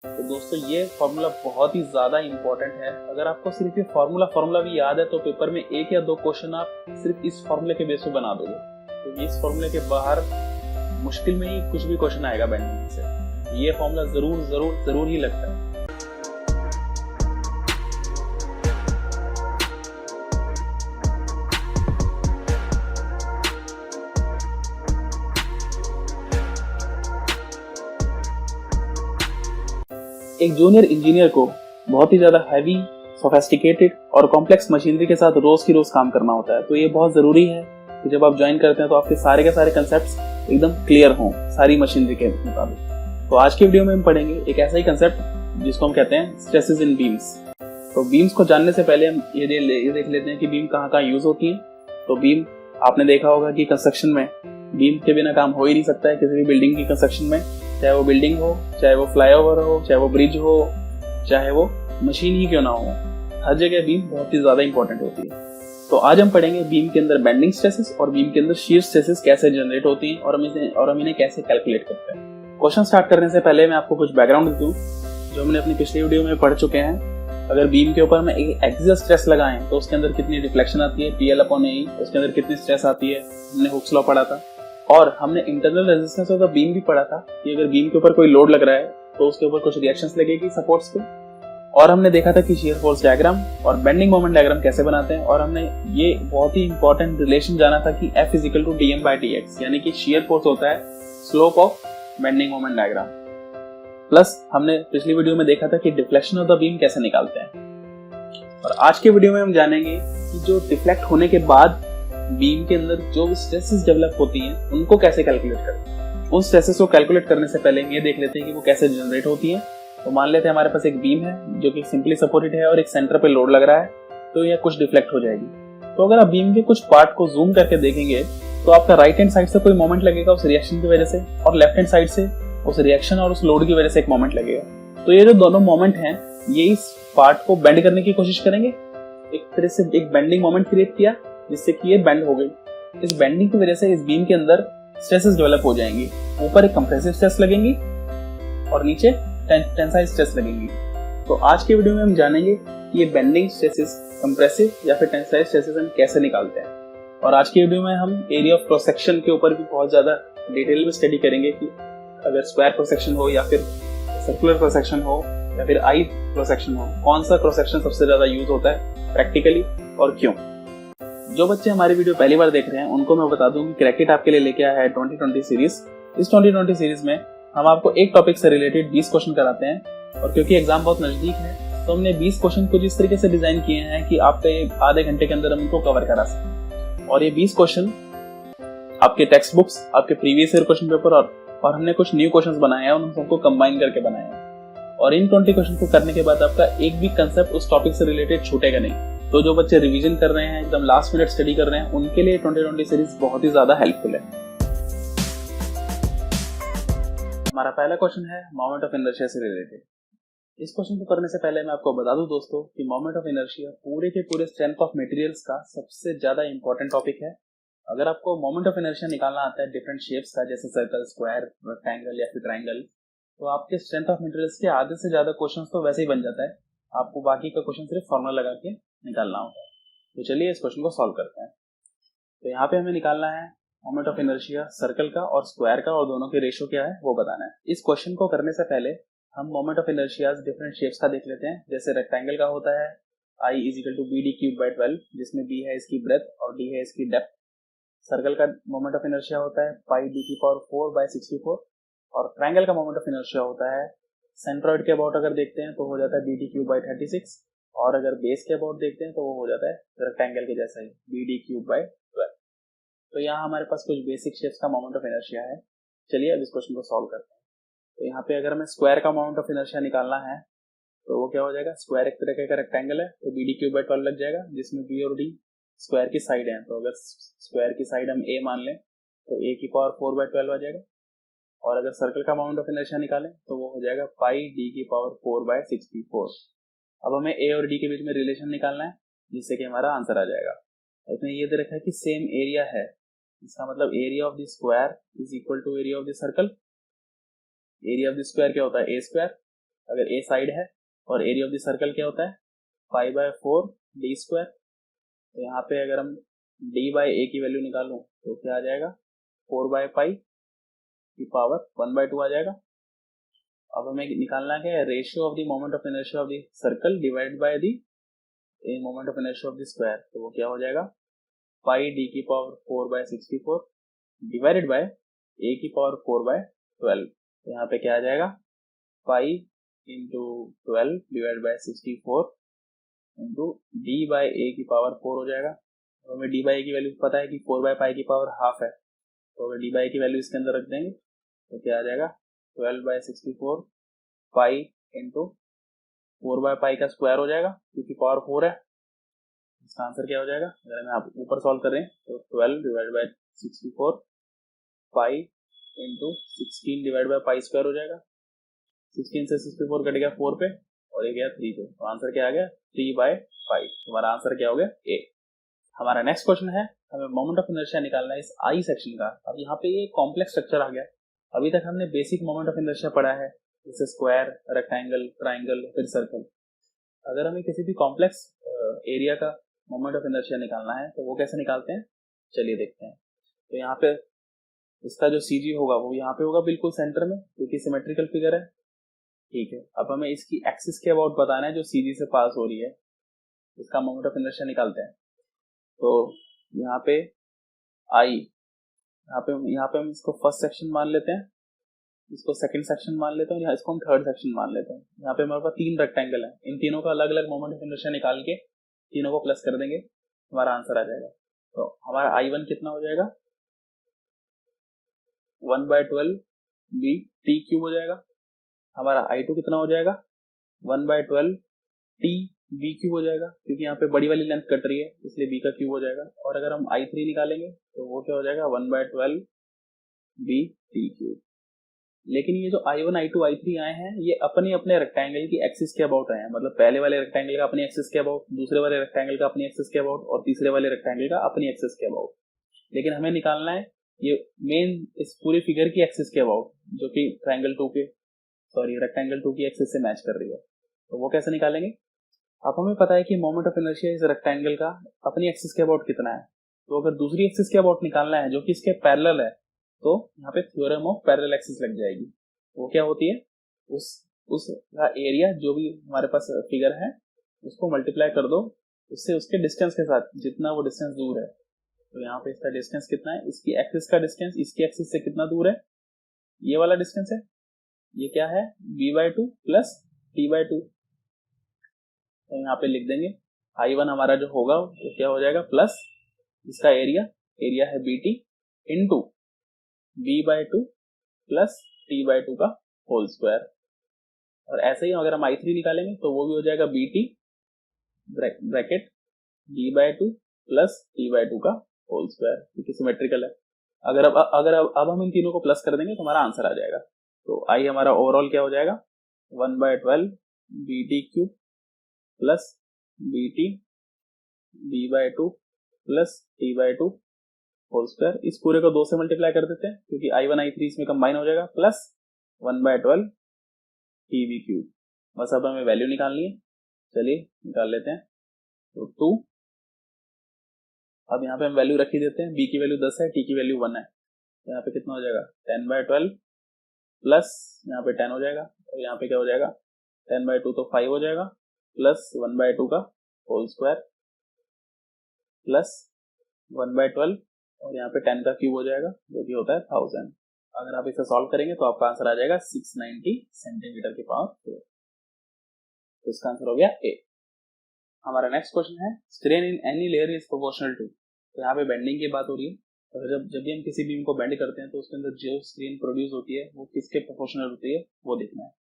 तो दोस्तों ये फॉर्मूला बहुत ही ज़्यादा इंपॉर्टेंट है। अगर आपको सिर्फ ये फॉर्मूला भी याद है तो पेपर में 1 या 2 क्वेश्चन आप सिर्फ इस फॉर्मूले के बेस पे बना दोगे। तो इस फॉर्मूले के बाहर मुश्किल में ही कुछ भी क्वेश्चन आएगा बैंडिंग से। ये फॉर्मूला जरूर ही लगता है। एक जूनियर इंजीनियर को बहुत ही ज्यादा हैवी, सोफिस्टिकेटेड और कॉम्प्लेक्स मशीनरी के साथ रोज की रोज काम करना होता है। तो ये बहुत जरूरी है कि जब आप ज्वाइन करते हैं तो आपके सारे के सारे कंसेप्ट्स एकदम क्लियर हों सारी मशीनरी के मुताबिक। तो आज की वीडियो में हम पढ़ेंगे एक ऐसा ही कंसेप्ट जिसको हम कहते हैं स्ट्रेसेस इन बीम्स। तो बीम्स को जानने से पहले हम ये देख लेते हैं कि बीम कहाँ यूज होती है। तो बीम आपने देखा होगा कि कंस्ट्रक्शन में बीम के बिना काम हो ही नहीं सकता है। किसी भी बिल्डिंग की कंस्ट्रक्शन में, चाहे वो बिल्डिंग हो, चाहे वो फ्लाईओवर हो, चाहे वो ब्रिज हो, चाहे वो मशीन ही क्यों ना हो, हर जगह बीम बहुत ही ज्यादा इंपॉर्टेंट होती है। तो आज हम पढ़ेंगे बीम के अंदर बेंडिंग स्ट्रेसेस और बीम के अंदर शीयर स्ट्रेसेस कैसे जनरेट होती हैं और हम इन्हें कैसे कैलकुलेट करते हैं। क्वेश्चन स्टार्ट करने से पहले मैं आपको कुछ बैकग्राउंड दूं जो हमने अपनी पिछली वीडियो में पढ़ चुके हैं। अगर बीम के ऊपर में एक एक्सियल स्ट्रेस लगाएं तो उसके अंदर कितनी डिफ्लेक्शन आती है, PL/A, उसके अंदर कितनी स्ट्रेस आती है, हमने हुक्स लॉ पढ़ा था। और हमने internal resistance of the beam भी पढ़ा था कि अगर बीम के ऊपर कोई लोड लग रहा है तो उसके ऊपर कुछ रिएक्शंस लगेगी सपोर्ट्स पे। और हमने देखा था कि शियर फोर्स डायग्राम और बेंडिंग मोमेंट डायग्राम कैसे बनाते हैं। और हमने ये बहुत ही इंपॉर्टेंट रिलेशन जाना था कि F = dm/dx, यानी कि शियर फोर्स होता है slope of bending moment diagram. Plus हमने पिछली वीडियो में देखा था कि डिफ्लेक्शन ऑफ द बीम कैसे निकालते हैं। और आज के वीडियो में हम जानेंगे कि जो डिफ्लेक्ट होने के बाद बीम के अंदर जो भी स्ट्रेसेस डेवलप होती हैं उनको कैसे कैलकुलेट करते हैं। उन स्ट्रेसेस को कैलकुलेट करने से पहले ये देख लेते हैं कि वो कैसे जनरेट होती हैं। तो मान लेते हैं हमारे पास एक बीम है जो कि सिंपली सपोर्टेड है और एक सेंटर पे लोड लग रहा है, तो यह कुछ डिफ्लेक्ट हो जाएगी। तो अगर आप बीम के कुछ पार्ट को जूम करके देखेंगे तो आपका राइट हैंड साइड से कोई मोमेंट लगेगा उस रिएक्शन की वजह से, और लेफ्ट हैंड साइड से उस रिएक्शन और उस लोड की वजह से एक मोमेंट लगेगा। तो ये जो दोनों मोमेंट हैं ये इस पार्ट को बेंड करने की कोशिश करेंगे। एक तरह से एक बेंडिंग मोमेंट क्रिएट किया जिससे कि ये बेंड हो गई। इस बेंडिंग की वजह से इस बीम के अंदर स्ट्रेसेस डेवलप हो जाएंगी। ऊपर एक कंप्रेसिव स्ट्रेस लगेंगी और नीचे टेंसाइल स्ट्रेस लगेंगी। तो आज के वीडियो में हम जानेंगे कि ये बेंडिंग स्ट्रेसेस, कंप्रेसिव या फिर टेंसाइल स्ट्रेसेस हम कैसे निकालते हैं। और आज की वीडियो में हम एरिया ऑफ क्रॉस सेक्शन के ऊपर भी बहुत ज्यादा डिटेल में स्टडी करेंगे कि अगर स्क्वायर क्रॉस सेक्शन हो या फिर सर्कुलर क्रॉस सेक्शन हो या फिर आई क्रॉस सेक्शन हो, कौन सा क्रॉस सेक्शन सबसे ज्यादा यूज होता है प्रैक्टिकली और क्यों। जो बच्चे हमारी वीडियो पहली बार देख रहे हैं उनको मैं बता दूं कि क्रैक इट आपके लिए लेके आया है 2020 सीरीज। इस 2020 सीरीज में हम आपको एक टॉपिक से रिलेटेड 20 क्वेश्चन कराते हैं। और क्योंकि एग्जाम बहुत नजदीक है तो हमने 20 क्वेश्चन कुछ इस तरीके से डिजाइन किए हैं कि आपका ये आधे घंटे के अंदर हम इनको कवर करा सकें। और ये 20 क्वेश्चन आपके टेक्स्ट बुक्स, आपके प्रीवियस ईयर क्वेश्चन पेपर और हमने कुछ न्यू क्वेश्चंस बनाए हैं और उन सबको कंबाइन करके बनाए हैं। और इन 20 क्वेश्चन को करने के बाद आपका एक भी कंसेप्ट उस टॉपिक से रिलेटेड छूटेगा नहीं। तो जो बच्चे रिवीजन कर रहे हैं, एकदम लास्ट मिनट स्टडी कर रहे हैं, उनके लिए 2020 सीरीज बहुत ही ज्यादा हेल्पफुल है। हमारा पहला क्वेश्चन है मोमेंट ऑफ इनर्शिया से रिलेटेड। इस क्वेश्चन को करने से पहले मैं आपको बता दूं दोस्तों कि मोमेंट ऑफ इनर्शिया पूरे के पूरे स्ट्रेंथ ऑफ मटेरियल्स का सबसे ज्यादा इंपॉर्टेंट टॉपिक है। अगर आपको मोमेंट ऑफ इनर्शिया निकालना आता है डिफरेंट शेप्स का, जैसे सर्कल, स्क्वायर, रेक्टेंगल या फिर ट्रायंगल, तो आपके स्ट्रेंथ ऑफ मटेरियल्स के आधे से ज्यादा क्वेश्चंस तो वैसे ही बन जाता है। आपको बाकी का क्वेश्चन सिर्फ फॉर्मूला लगा के निकालना होगा। तो चलिए इस क्वेश्चन को सॉल्व करते हैं। तो यहाँ पे हमें निकालना है मोमेंट ऑफ इनर्शिया सर्कल का और स्क्वायर का, और दोनों के रेशो क्या है वो बताना है। इस क्वेश्चन को करने से पहले हम moment of inertia different shapes का देख लेते हैं। जैसे रेक्टेंगल का होता है I = BD³/12, जिसमें B है इसकी ब्रेथ और D है इसकी डेप्थ। सर्कल का मोमेंट ऑफ इनर्शिया होता है πD⁴/64, और ट्रायंगल का मोमेंट ऑफ इनर्शिया होता है सेंट्रॉइड के अबाउट अगर देखते हैं तो हो जाता है BD³/36, और अगर बेस के अबाउट देखते हैं तो वो हो जाता है रेक्टेंगल के जैसा ही BD³/12। तो यहाँ हमारे पास कुछ बेसिक शेप्स का मोमेंट ऑफ इनर्शिया है। चलिए अब इस क्वेश्चन को सॉल्व करते हैं। तो यहाँ पे अगर हमें स्क्वायर का मोमेंट ऑफ इनर्शिया निकालना है तो वो क्या हो जाएगा, स्क्वायर एक तरह का रेक्टेंगल है तो BD³/12 लग जाएगा, जिसमें B और D स्क्वायर की साइड है। तो अगर स्क्वायर की साइड हम A मान लें तो A⁴/12 आ जाएगा। और अगर सर्कल का मोमेंट ऑफ इनर्शिया निकालें तो वो हो जाएगा πD⁴/64। अब हमें A और D के बीच में रिलेशन निकालना है जिससे कि हमारा आंसर आ जाएगा। इसमें ये दे रखा है कि सेम एरिया है, इसका मतलब area of the square is equal to area of the circle. Area of the square क्या होता है, A², अगर ए साइड है और एरिया ऑफ द सर्कल क्या होता है 5/4 डी स्क्वायर। तो यहाँ पे अगर हम डी बाई ए की वैल्यू निकालूं तो क्या आ जाएगा 4/5 की पावर 1/2 आ जाएगा। अब हमें निकालना क्या है ratio of the moment of inertia of the circle divide by the moment of inertia of the square. तो वो क्या हो जाएगा पाई डी की पावर 4/64 डिवाइडेड बाय ए की पावर 4/12। तो यहाँ पे क्या आ जाएगा pi into 12 divide by 64 into D by A की पावर 4 हो जाएगा। तो हमें डी बाई ए की वैल्यू पता है कि 4/पाई की पावर हाफ है, तो अगर डी बाई की वैल्यू इसके अंदर रख देंगे तो क्या आ जाएगा 12/64 पाई इंटू 4/पाई का स्क्वायर हो जाएगा क्योंकि पावर 4 है। इसका आंसर क्या हो जाएगा अगर हम आप ऊपर सॉल्व कर रहे हैं तो 12 divide by 64 pi into 16 divide by pi square हो जाएगा। 16 से 64 कट गया 4 पे और ये गया 3 पे, तो आंसर क्या आ गया 3/5। हमारा आंसर क्या हो गया ए। हमारा नेक्स्ट क्वेश्चन है हमें मोमेंट ऑफ इनर्शिया निकालना है इस आई सेक्शन का। अब यहाँ पे ये कॉम्प्लेक्स स्ट्रक्चर आ गया। अभी तक हमने बेसिक मोमेंट ऑफ इनर्शिया पढ़ा है जैसे स्क्वायर, रेक्टेंगल, ट्राइंगल, फिर सर्कल। अगर हमें किसी भी कॉम्प्लेक्स एरिया का मोमेंट ऑफ इनर्शिया निकालना है तो वो कैसे निकालते हैं चलिए देखते हैं। तो यहाँ पे इसका जो सीजी होगा वो यहाँ पे होगा बिल्कुल सेंटर में क्योंकि सिमेट्रिकल फिगर है। ठीक है, अब हमें इसकी एक्सिस के अबाउट बताना है जो सीजी से पास हो रही है, इसका मोमेंट ऑफ इनर्शिया निकालते हैं। तो यहाँ पे आई, यहाँ पे हम इसको फर्स्ट सेक्शन मान लेते हैं, इसको सेकंड सेक्शन मान लेते हैं, यहाँ इसको हम थर्ड सेक्शन मान लेते हैं। यहाँ पे हमारे पास 3 रेक्टेंगल है, इन तीनों का अलग अलग मोमेंट ऑफ इनर्शिया निकाल के तीनों को प्लस कर देंगे, हमारा आंसर आ जाएगा। तो हमारा I1 कितना हो जाएगा 1/12 बी टी क्यूब हो जाएगा। हमारा I2 कितना हो जाएगा 1/12 टी बी क्यूब हो जाएगा क्योंकि यहाँ पे बड़ी वाली लेंथ कट रही है इसलिए बी का क्यूब हो जाएगा। और अगर हम I3 निकालेंगे तो वो क्या हो जाएगा 1/12 बी टी क्यूब। लेकिन ये जो I1, I2, I3 आए हैं ये अपने अपने रेक्टेंगल की एक्सिस के अबाउट आए हैं, मतलब पहले वाले रेक्टेंगल का अपनी एक्सिस के अबाउट, दूसरे वाले रेक्टेंगल का अपनी एक्सिस के अबाउट और तीसरे वाले रेक्टेंगल का अपनी एक्सिस के अबाउट। लेकिन हमें निकालना है ये मेन इस पूरी फिगर की एक्सिस के अबाउट जो कि रेक्टेंगल 2 की एक्सिस से मैच कर रही है। तो वो कैसे निकालेंगे। अब हमें पता है कि मोमेंट ऑफ इनर्शिया इस रेक्टेंगल का अपनी एक्सिस के अबाउट कितना है। तो अगर दूसरी एक्सिस के अबाउट निकालना है जो कि इसके पैरेलल है तो यहाँ पे थ्योरम ऑफ पैरेलल एक्सिस लग जाएगी। वो क्या होती है उस एरिया जो भी हमारे पास फिगर है उसको मल्टीप्लाई कर दो उससे उसके डिस्टेंस के साथ जितना वो डिस्टेंस दूर है। तो यहाँ पे इसका डिस्टेंस कितना है, इसकी एक्सिस का डिस्टेंस इसकी एक्सिस से कितना दूर है, ये वाला डिस्टेंस है, ये क्या है b/2 प्लस t/2। तो यहाँ पे लिख देंगे I1 हमारा जो होगा वो क्या हो जाएगा प्लस इसका एरिया है BT into b/2 plus t/2 का होल स्क्वायर। और ऐसे ही अगर हम I3 निकालेंगे तो वो भी हो जाएगा BT bracket b/2 plus t/2 का होल स्क्वायर क्योंकि सिमेट्रिकल है। अगर अब हम इन तीनों को प्लस कर देंगे तो हमारा आंसर आ जाएगा। तो आई हमारा ओवरऑल क्या हो जाएगा 1/12 BT cube plus BT b/2 plus t/2 whole square. इस पूरे को 2 से मल्टीप्लाई कर देते हैं क्योंकि I1 I3 इसमें कंबाइन हो जाएगा प्लस 1/12 TB क्यूब। बस अब हमें वैल्यू निकालनी है, चलिए निकाल लेते हैं। तो 2, अब यहाँ पे हम वैल्यू रख ही देते हैं, b की वैल्यू 10 है, t की वैल्यू 1 है। तो यहाँ पे कितना हो जाएगा 10/12 प्लस यहाँ पे 10 हो जाएगा और यहाँ पे क्या हो जाएगा 10/2 तो 5 हो जाएगा प्लस 1/2 का होल स्क्वायर प्लस 1/12 और यहाँ पे 10 का क्यूब हो जाएगा जो कि होता है 1000। अगर आप इसे सॉल्व करेंगे तो आपका आंसर आ जाएगा 690 सेंटीमीटर की पावर 4। तो इसका आंसर हो गया ए। हमारा नेक्स्ट क्वेश्चन है strain in any layer is proportional to. तो यहाँ पे बेंडिंग की बात हो रही है और जब भी हम किसी बीम को बेंड करते हैं तो उसके अंदर जो स्ट्रेन प्रोड्यूस होती है वो किसके प्रोपोर्शनल होती है वो देखना है।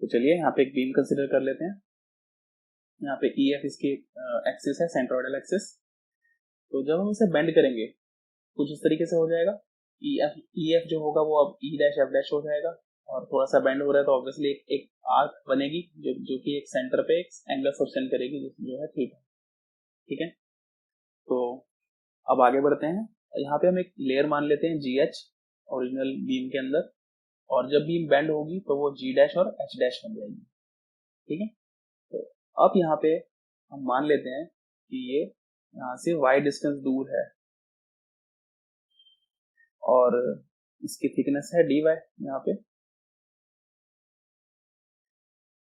तो चलिए यहाँ पे एक बीम कंसिडर कर लेते हैं। यहाँ पे EF इसकी एक्सिस है, सेंट्रोइडल एक्सिस। तो जब हम इसे बेंड करेंगे कुछ इस तरीके से हो जाएगा, EF जो होगा वो अब E', F' हो जाएगा और थोड़ा सा बेंड हो रहा है तो ऑब्वियसली एक आर्क बनेगी जो कि एक सेंटर पे एक एंगल सस्टेन करेगी जो है थीटा। ठीक है, तो अब आगे बढ़ते हैं। यहाँ पे हम एक लेयर मान लेते हैं GH ओरिजिनल बीम के अंदर, और जब बीम बेंड होगी तो वो G' और H' बन जाएगी। ठीक है। तो अब यहाँ पे हम मान लेते हैं कि ये यहाँ से y डिस्टेंस दूर है और इसकी थिकनेस है dy यहाँ पे।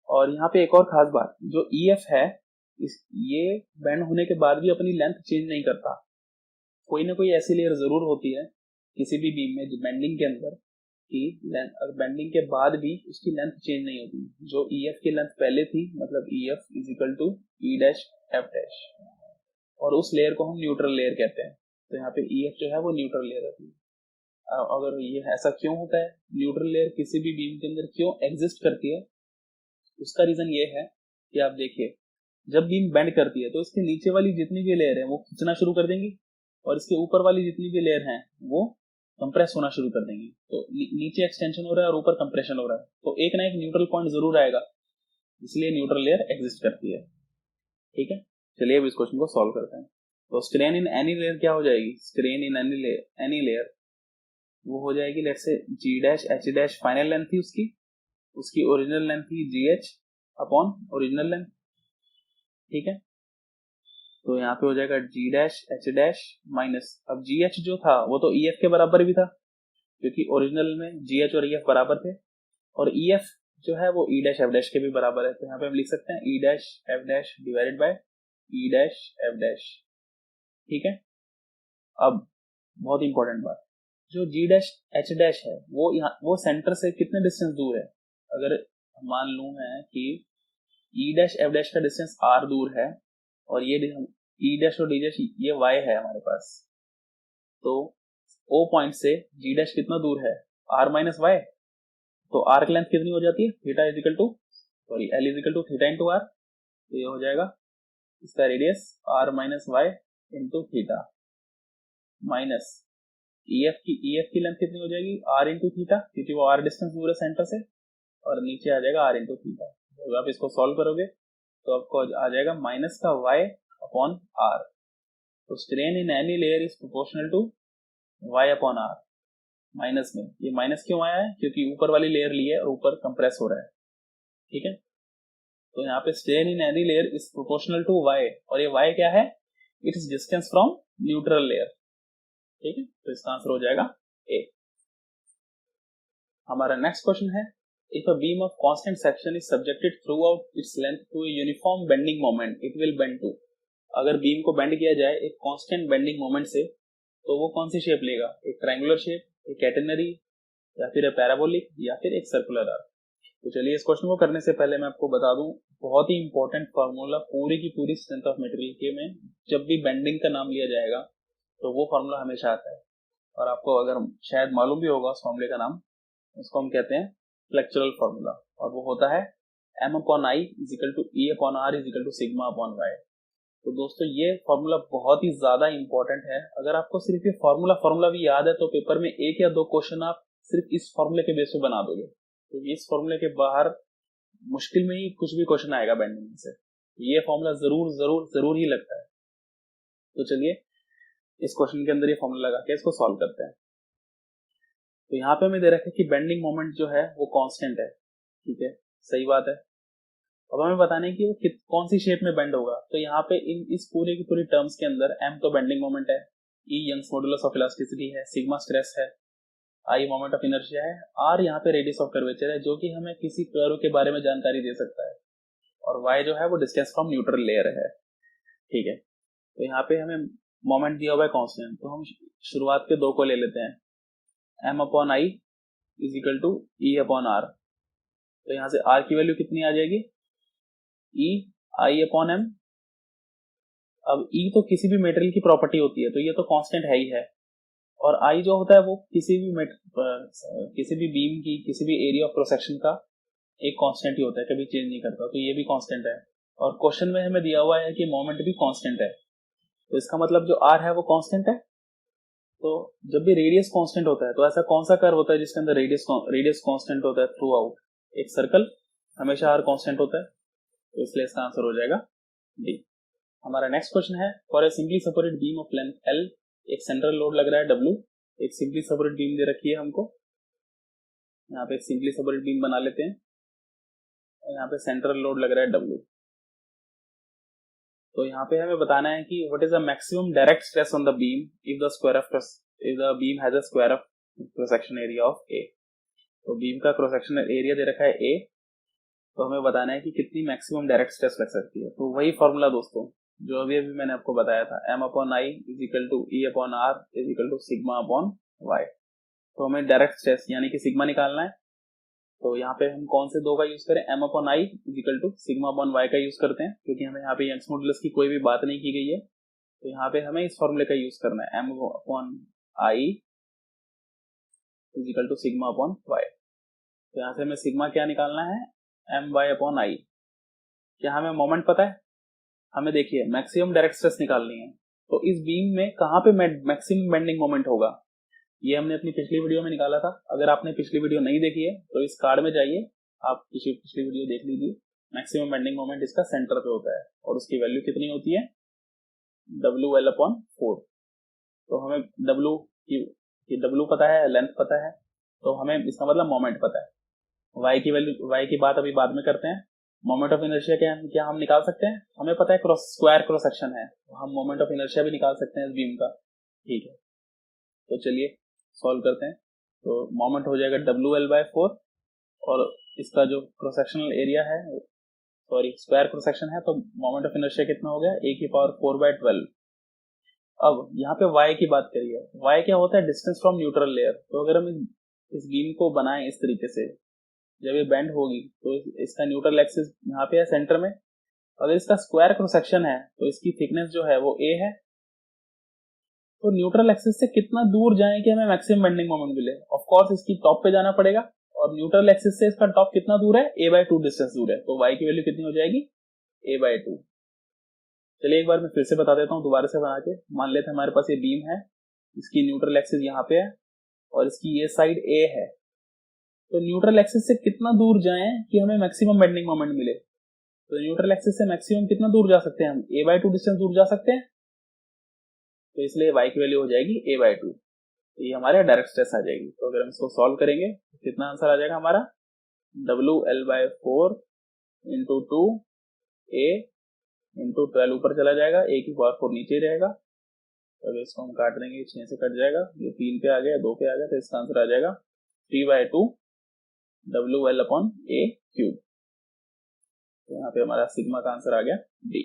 और यहाँ पे एक और खास बात, जो EF है ये बेंड होने के बाद भी अपनी लेंथ चेंज नहीं करता। कोई ना कोई ऐसी लेयर जरूर होती है किसी भी बीम में जो बेंडिंग के अंदर कि बेंडिंग के बाद भी उसकी लेंथ चेंज नहीं होती। जो EF की लेंथ पहले थी, मतलब EF is equal to E dash F dash, और उस लेयर को हम न्यूट्रल लेयर कहते हैं। तो यहाँ पे EF जो है वो न्यूट्रल लेयर होती है। अगर ये ऐसा क्यों होता है, न्यूट्रल लेयर किसी भी बीम के अंदर क्यों एग्जिस्ट करती है, उसका रीजन ये है कि आप देखिए, जब बीम बेंड करती है तो इसके नीचे वाली जितनी भी लेयर है वो खींचना शुरू कर देंगी और इसके ऊपर वाली जितनी भी लेयर है वो कंप्रेस होना शुरू कर देंगी। तो नीचे एक्सटेंशन हो रहा है और ऊपर कंप्रेशन हो रहा है, तो एक ना एक न्यूट्रल पॉइंट जरूर आएगा, इसलिए न्यूट्रल लेयर एग्जिस्ट करती है। ठीक है, चलिए अब इस क्वेश्चन को सॉल्व करते हैं। तो स्ट्रेन इन एनी लेयर क्या हो जाएगी, स्ट्रेन इन एनी लेयर वो हो जाएगी let's say G dash H dash final length थी उसकी ओरिजिनल लेंथ थी GH अपॉन ओरिजिनल लेंथ। ठीक है, तो यहाँ पे हो जाएगा G dash H dash minus, अब GH जो था वो तो EF के बराबर भी था क्योंकि ओरिजिनल में GH और EF बराबर थे, और EF जो है वो E डैश F डैश के भी बराबर है। तो यहाँ पे हम लिख सकते हैं E dash F dash divided by E dash F dash. ठीक है, अब बहुत इंपॉर्टेंट बात, जो G डैश H डैश है वो सेंटर से कितने डिस्टेंस दूर है। अगर मान लूं है कि E डैश F डैश का डिस्टेंस R दूर है और ये E डैश और D डैश ये Y है हमारे पास, तो O पॉइंट से G डैश कितना दूर है, R माइनस Y। तो आर्क लेंथ कितनी हो जाती है, theta is equal to L is equal to theta into R। तो ये हो जाएगा इसका radius R minus Y into theta minus EF की लेंथ कितनी हो जाएगी, R इंटू थीटा, क्योंकि वो R डिस्टेंस दूर है सेंटर से, और नीचे आ जाएगा R इंटू थीटा। तो आप इसको सॉल्व करोगे तो आपको आ जाएगा माइनस का Y अपॉन R। तो strain in any layer is proportional to Y upon R। Minus में ये माइनस क्यों आया है, क्योंकि ऊपर वाली लेयर ली है और ऊपर कंप्रेस हो रहा है। ठीक है, तो यहाँ पे strain in any layer is proportional to Y, और ये Y क्या है, it is distance from neutral layer. ठीक है, तो इसका आंसर हो जाएगा A। हमारा नेक्स्ट क्वेश्चन है, if a beam of constant section is subjected throughout its length to a uniform bending moment it will bend to। अगर बीम को बेंड किया जाए एक कांस्टेंट बेंडिंग मोमेंट से तो वो कौन सी शेप लेगा, एक ट्रायंगुलर शेप, एक कैटेनरी, या फिर एक पैराबोलिक, या फिर एक सर्कुलर आर्क। तो चलिए इस क्वेश्चन को करने से पहले मैं आपको बता दूं, बहुत ही इंपॉर्टेंट फार्मूला पूरी की पूरी स्ट्रेंथ ऑफ मटेरियल के में जब भी बेंडिंग का नाम लिया जाएगा तो वो फार्मूला हमेशा आता है, और आपको अगर शायद मालूम भी होगा उस फार्मूले का नाम, उसको हम कहते हैं फ्लेक्चरल फार्मूला, और वो होता है M upon I is equal to E upon R is equal to sigma upon Y। तो दोस्तों ये फार्मूला बहुत ही ज्यादा इंपॉर्टेंट है। अगर आपको सिर्फ ये फार्मूला भी याद है तो पेपर में एक या दो क्वेश्चन आप सिर्फ इस फार्मूले के बेस पे बना दोगे, तो इस फार्मूले के बाहर मुश्किल में ही कुछ भी क्वेश्चन आएगा बेंडिंग से। ये फार्मूला जरूर जरूर जरूर ही लगता है। तो चलिए इस क्वेश्चन के अंदर ये फार्मूला लगा के इसको सॉल्व करते हैं। तो यहाँ पे हमें दे रखा है कि बेंडिंग मोमेंट जो है वो कांस्टेंट है। ठीक है, सही बात है। अब हमें बताना है कि वो कौन सी शेप में बेंड होगा। तो यहाँ पे इस पूरे की पूरी टर्म्स के अंदर M तो बेंडिंग मोमेंट है, E Young's modulus of elasticity है, सिग्मा स्ट्रेस है, I मोमेंट ऑफ इनर्शिया है, R यहाँ पे रेडियस ऑफ कर्वेचर है जो कि हमें किसी कर्व के बारे में जानकारी दे सकता है, और Y जो है वो डिस्टेंस फ्रॉम न्यूट्रल लेयर है। ठीक है, तो यहाँ पे हमें मोमेंट दिया हुआ है कांस्टेंट, तो हम शुरुआत के दो को ले लेते हैं, M upon I is equal to E upon R। तो यहाँ से R की वैल्यू कितनी आ जाएगी, E I अपॉन M। अब E तो किसी भी मेटेरियल की प्रॉपर्टी होती है तो ये तो कांस्टेंट है ही है, और I जो होता है वो किसी भी बीम की किसी भी एरिया ऑफ क्रॉस सेक्शन का एक कांस्टेंट ही होता है, कभी चेंज नहीं करता, तो ये भी कांस्टेंट है। और क्वेश्चन में हमें दिया हुआ है कि मोमेंट भी कांस्टेंट है, तो इसका मतलब जो R है वो कांस्टेंट है। तो जब भी रेडियस कांस्टेंट होता है तो ऐसा कौन सा कर्व होता है जिसके अंदर रेडियस कांस्टेंट होता है थ्रू आउट, एक सर्कल हमेशा R कांस्टेंट होता है, तो इसलिए इसका आंसर हो जाएगा D। हमारा नेक्स्ट क्वेश्चन है, for A simply supported beam of length L, एक सेंट्रल लोड लग रहा है W, एक सिंपली सपोर्टेड बीम दे रखी है हमको, यहाँ पे एक सिंपली सपोर्टेड बीम बना लेते हैं। यहाँ पे सेंट्रल लोड लग रहा है W। तो यहाँ पे हमें बताना है कि what is the maximum direct stress on the beam if the beam has a square of cross section area of A। तो बीम का क्रॉस सेक्शनल एरिया दे रखा है A, तो हमें बताना है कि कितनी मैक्सिमम डायरेक्ट स्ट्रेस लग सकती है। तो वही फॉर्मूला दोस्तों जो अभी मैंने आपको बताया था, M/I is equal to E/R is equal to सिग्मा/Y। तो हमें डायरेक्ट स्ट्रेस यानी कि सिग्मा निकालना है। तो यहाँ पे हम कौन से दो का यूज करें, M/I इज इक्वल टू सिग्मा/Y का यूज करते हैं, क्योंकि हमें यहाँ पे यंग्स मॉडुलस की कोई भी बात नहीं की गई है। तो यहाँ पे हमें इस फॉर्मूले का यूज करना है, M/I इज इक्वल टू सिग्मा/Y। तो यहाँ से हमें सिग्मा क्या निकालना है, My/I। क्या हमें मोमेंट पता है? हमें देखिए मैक्सिमम डायरेक्ट स्ट्रेस निकालनी है, तो इस बीम में कहाँ पे मैक्सिमम बेंडिंग मोमेंट होगा, ये हमने अपनी पिछली वीडियो में निकाला था। अगर आपने पिछली वीडियो नहीं देखी है तो इस कार्ड में जाइए, आप पिछली वीडियो देख लीजिए। मैक्सिमम बेंडिंग मोमेंट इसका सेंटर पे होता है और उसकी वैल्यू कितनी होती है, WL/4। तो हमें W पता है, लेंथ पता है, तो हमें इसका मतलब मोमेंट पता है। Y की बात अभी बाद में करते हैं। मोमेंट ऑफ इनर्शिया क्या हम निकाल सकते हैं, हमें पता है स्क्वायर क्रॉस सेक्शन है, तो हम मोमेंट ऑफ इनर्शिया भी निकाल सकते हैं इस बीम का। ठीक है, तो चलिए सॉल्व करते हैं। तो मोमेंट हो जाएगा WL/4 और इसका जो क्रॉस सेक्शनल एरिया है, स्क्वायर क्रॉस सेक्शन है, तो मोमेंट ऑफ इनर्शिया कितना हो गया, A⁴/12। अब यहाँ पे Y की बात करिए, Y क्या होता है, डिस्टेंस फ्रॉम न्यूट्रल लेयर। तो अगर हम इस बीम को बनाएं इस तरीके से, जब ये बेंड होगी तो इसका न्यूट्रल एक्सिस यहाँ पे है सेंटर में। अगर इसका स्क्वायर क्रॉस सेक्शन है तो इसकी थिकनेस जो है वो A है। तो न्यूट्रल एक्सिस से कितना दूर जाए कि हमें मैक्सिमम बेंडिंग मोमेंट मिले, ऑफ कोर्स इसकी टॉप पे जाना पड़ेगा, और न्यूट्रल एक्सिस से इसका टॉप कितना दूर है, A/2 डिस्टेंस दूर है। तो Y की वैल्यू कितनी हो जाएगी, A/2। चलिए एक बार मैं फिर से बता देता हूँ दोबारा से बना के। मान लेते हैं हमारे पास ये बीम है, इसकी न्यूट्रल एक्सिस यहाँ पे है और इसकी ये साइड A है। तो न्यूट्रल एक्सिस से कितना दूर जाएं कि हमें मैक्सिमम बेंडिंग मोमेंट मिले। तो न्यूट्रल एक्सिस से मैक्सिमम कितना दूर जा सकते हैं हम, A/2 डिस्टेंस दूर जा सकते हैं। तो इसलिए Y की वैल्यू हो जाएगी A/2। तो ये हमारे डायरेक्ट स्ट्रेस आ जाएगी। तो अगर हम इसको सॉल्व करेंगे तो कितना आंसर आ जाएगा हमारा, WL/4 इंटू 2A इंटू 12 ऊपर चला जाएगा, A⁴ नीचे ही रहेगा। तो अगर इसको हम काट देंगे 6 से कट जाएगा, ये 3 पे आ गया, 2 पे आ गया, तो इसका आंसर आ जाएगा 3/2 WL/A³। तो यहाँ पे हमारा सिग्मा का आंसर आ गया D।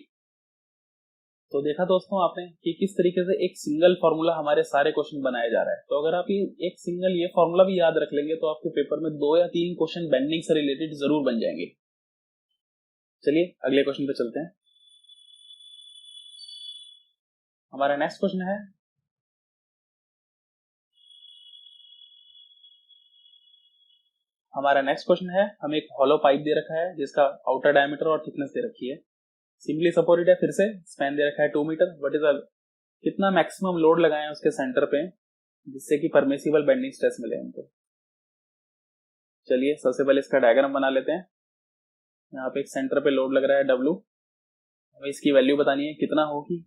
तो देखा दोस्तों आपने कि किस तरीके से एक सिंगल फॉर्मूला हमारे सारे क्वेश्चन बनाया जा रहा है। तो अगर आप ये एक सिंगल ये फॉर्मूला भी याद रख लेंगे तो आपके पेपर में 2 या 3 क्वेश्चन बेंडिंग से रिलेटेड जरूर बन जाएंगे। चलिए अगले क्वेश्चन पे चलते हैं। हमारा नेक्स्ट क्वेश्चन है, हमें एक हॉलो पाइप दे रखा है जिसका आउटर डायमीटर और थिकनेस दे रखी है। सिंपली सपोर्टेड है, फिर से स्पैन दे रखा है 2 मीटर। व्हाट इज कितना मैक्सिमम लोड लगाए उसके सेंटर पे जिससे कि परमिसिबल बेंडिंग स्ट्रेस मिले हमको। चलिए सबसे पहले इसका डायग्राम बना लेते हैं। यहाँ पे एक सेंटर पे लोड लग रहा है W, हमें इसकी वैल्यू बतानी है कितना होगी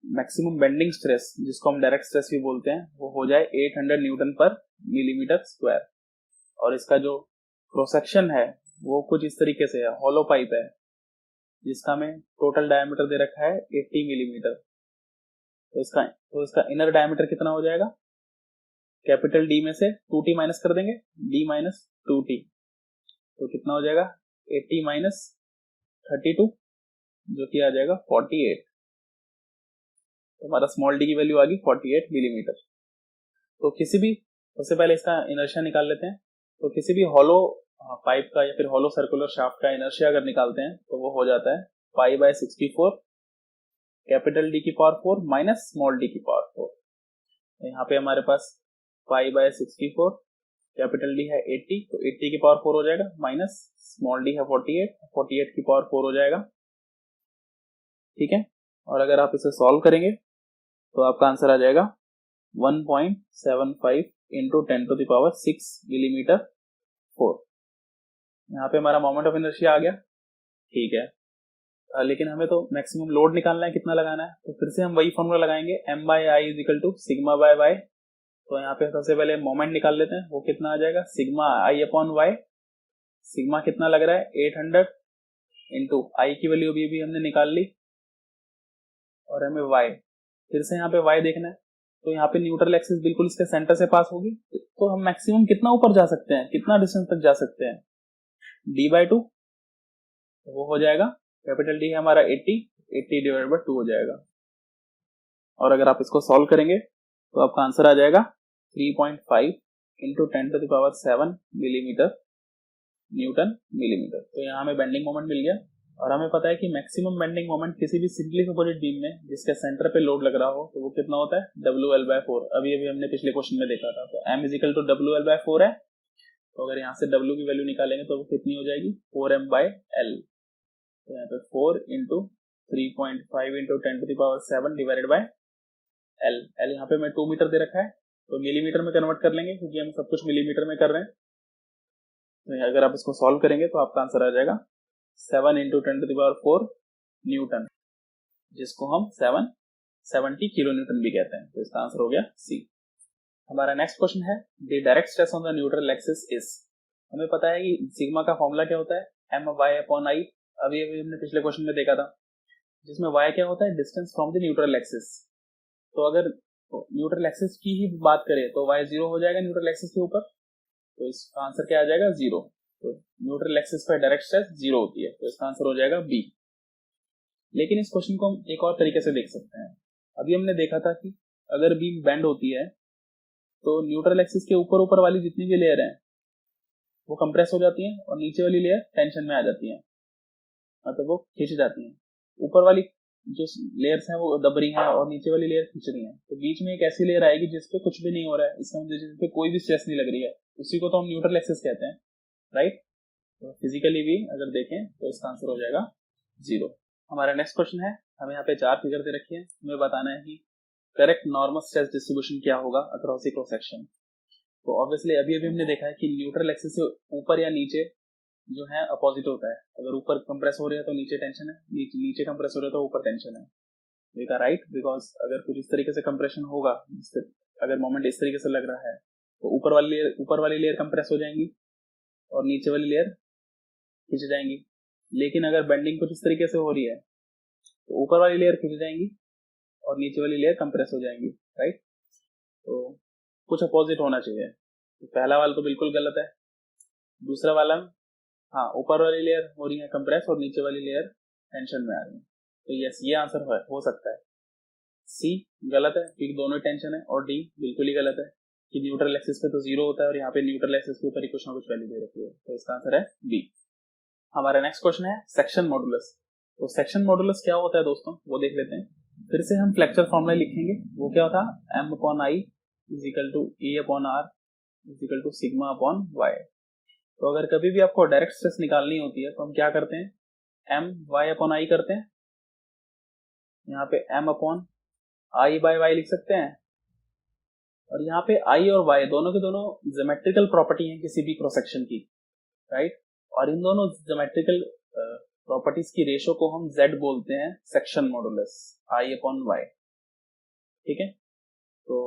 मैक्सिमम बेंडिंग स्ट्रेस, जिसको हम डायरेक्ट स्ट्रेस भी बोलते हैं, वो हो जाए 800 न्यूटन पर मिलीमीटर स्क्वायर। और इसका जो क्रॉस सेक्शन है वो कुछ इस तरीके से है, हॉलो पाइप है जिसका हमें टोटल डायमीटर दे रखा है 80 मिलीमीटर। तो इसका इनर डायमीटर कितना हो जाएगा, कैपिटल D में से 2t माइनस कर देंगे, D माइनस 2t, तो कितना हो जाएगा 80 माइनस 32, जो कि आ जाएगा 48। तो हमारा स्मॉल d की वैल्यू आ गई 48 मिलीमीटर। तो सबसे पहले इसका इनर्शिया निकाल लेते हैं। तो किसी भी हॉलो पाइप का या फिर हॉलो सर्कुलर शाफ्ट का इनर्शिया अगर निकालते हैं तो वो हो जाता है π/64 कैपिटल D की पावर 4 माइनस स्मॉल d की पावर 4। यहाँ पे हमारे पास π/64 कैपिटल D है 80, तो 80 की पावर 4 हो जाएगा, माइनस स्मॉल d है 48 की पावर 4 हो जाएगा। ठीक है, और अगर आप इसे सॉल्व करेंगे तो आपका आंसर आ जाएगा 1.75 इंटू 10⁶ मिलीमीटर 4। यहाँ पे हमारा मोमेंट ऑफ इनर्शिया आ गया। ठीक है, लेकिन हमें तो मैक्सिमम लोड निकालना है, कितना लगाना है, तो फिर से हम वही फॉर्मूला लगाएंगे, M/I इज इक्वल टू सिग्मा/Y। तो यहाँ पे सबसे पहले मोमेंट निकाल लेते हैं, वो कितना आ जाएगा, सिग्मा I/Y सिग्मा कितना लग रहा है 800 इंटू आई की वैल्यू भी हमने निकाल ली, और हमें y, फिर से यहाँ पे y देखना है, तो यहाँ पे न्यूट्रल एक्सिस बिल्कुल इसके सेंटर से पास होगी, तो हम मैक्सिमम कितना ऊपर जा सकते हैं, कितना डिस्टेंस तक जा सकते हैं, d/2, वो हो जाएगा कैपिटल D है हमारा 80 डिवाइड बाय 2 हो जाएगा। और अगर आप इसको सॉल्व करेंगे तो आपका आंसर आ जाएगा 3.5 इंटू 10⁻7 मिलीमीटर न्यूटन मिलीमीटर। तो यहाँ हमें बेंडिंग मोमेंट मिल गया, और हमें पता है कि मैक्सिमम बेंडिंग मोमेंट किसी भी सिंपली सपोर्टेड बीम में जिसके सेंटर पे लोड लग रहा हो तो वो कितना होता है WL/4। अभी हमने पिछले क्वेश्चन में देखा था, तो M = WL/4 है, तो अगर यहाँ से W की वैल्यू निकालेंगे तो वो कितनी हो जाएगी 4M/L। तो यहाँ पे 4 into 3.5 into 10⁻7 divided by L यहाँ पे मैं 2 मीटर दे रखा है, तो मिलीमीटर में कन्वर्ट कर लेंगे क्योंकि हम सब कुछ मिलीमीटर में कर रहे हैं। तो अगर आप इसको सॉल्व करेंगे तो आपका आंसर आ जाएगा 7 इंटू 10⁻4 न्यूटन, जिसको हम 770 किलो न्यूटन भी कहते हैं। तो इसका आंसर हो गया सी। हमारा नेक्स्ट क्वेश्चन है the direct stress on the neutral axis is. हमें पता है कि सिग्मा का फॉर्मूला क्या होता है My/I। अभी हमने पिछले क्वेश्चन में देखा था, जिसमें y क्या होता है distance from the neutral axis. तो अगर न्यूट्रल एक्सिस की ही बात करें तो y 0 हो जाएगा न्यूट्रल एक्सिस के ऊपर, तो इसका आंसर क्या आ जाएगा 0। तो न्यूट्रल एक्सिस पर डायरेक्ट स्ट्रेस 0 होती है, तो इसका आंसर हो जाएगा बी। लेकिन इस क्वेश्चन को हम एक और तरीके से देख सकते हैं। अभी हमने देखा था कि अगर बीम बेंड होती है तो न्यूट्रल एक्सिस के ऊपर ऊपर वाली जितनी भी लेयर है वो कंप्रेस हो जाती हैं, और नीचे वाली लेयर टेंशन में आ जाती है, मतलब वो खिंच जाती हैं। ऊपर वाली जो लेयर्स हैं वो दब रही हैं और नीचे वाली लेयर खिंच रही हैं, तो बीच में एक ऐसी लेयर आएगी जिसपे कुछ भी नहीं हो रहा है, इसका मतलब जिसपे कोई भी स्ट्रेस नहीं लग रही है, उसी को तो हम न्यूट्रल एक्सिस कहते हैं, राइट। तो फिजिकली भी अगर देखें तो इसका आंसर हो जाएगा 0। हमारा नेक्स्ट क्वेश्चन है, हमें यहाँ पे 4 फिगर दे रखी है, हमें बताना है कि करेक्ट नॉर्मल स्ट्रेस डिस्ट्रीब्यूशन क्या होगा अक्रॉस द क्रॉस सेक्शन। तो ऑब्वियसली अभी हमने देखा है कि न्यूट्रल एक्सिस से ऊपर या नीचे जो है अपोजिट होता है। अगर ऊपर कंप्रेस हो रहा है तो नीचे टेंशन है, नीचे कंप्रेस हो रहा है तो ऊपर टेंशन है, देखा राइट। बिकॉज अगर कुछ इस तरीके से कंप्रेशन होगा, अगर मोमेंट इस तरीके से लग रहा है तो ऊपर वाली लेयर कंप्रेस हो जाएंगी और नीचे वाली लेयर खिंच जाएंगी। लेकिन अगर बेंडिंग कुछ इस तरीके से हो रही है तो ऊपर वाली लेयर खिंच जाएंगी और नीचे वाली लेयर कंप्रेस हो जाएंगी, राइट। तो कुछ अपोजिट होना चाहिए। तो पहला वाला तो बिल्कुल गलत है। दूसरा वाला हाँ, ऊपर वाली लेयर हो रही है कंप्रेस और नीचे वाली लेयर टेंशन में आ रही है, तो यस ये आंसर हो सकता है। सी गलत है क्योंकि दोनों टेंशन है, और डी बिल्कुल ही गलत है कि न्यूट्रल एक्सिस पे तो 0 होता है और यहाँ पे न्यूट्रल एक्सिस के ऊपर ही कुछ ना कुछ वैल्यू दे रखी है, तो इसका आंसर है बी। हमारा नेक्स्ट क्वेश्चन है सेक्शन मॉडुलस। तो सेक्शन मॉडुलस क्या होता है दोस्तों, वो देख लेते हैं। फिर से हम फ्लेक्चर फॉर्मूला लिखेंगे, वो क्या था M/I = E/R = σ/y। तो अगर कभी भी आपको डायरेक्ट स्ट्रेस निकालनी होती है तो हम क्या करते हैं, My/I करते हैं, यहाँ पे M/I/Y लिख सकते हैं, और यहाँ पे I और Y दोनों के दोनों ज्योमेट्रिकल प्रॉपर्टी है किसी भी क्रॉस सेक्शन की, राइट। और इन दोनों ज्योमेट्रिकल प्रॉपर्टीज की रेशो को हम Z बोलते हैं सेक्शन मॉडुलस I/Y, ठीक है। तो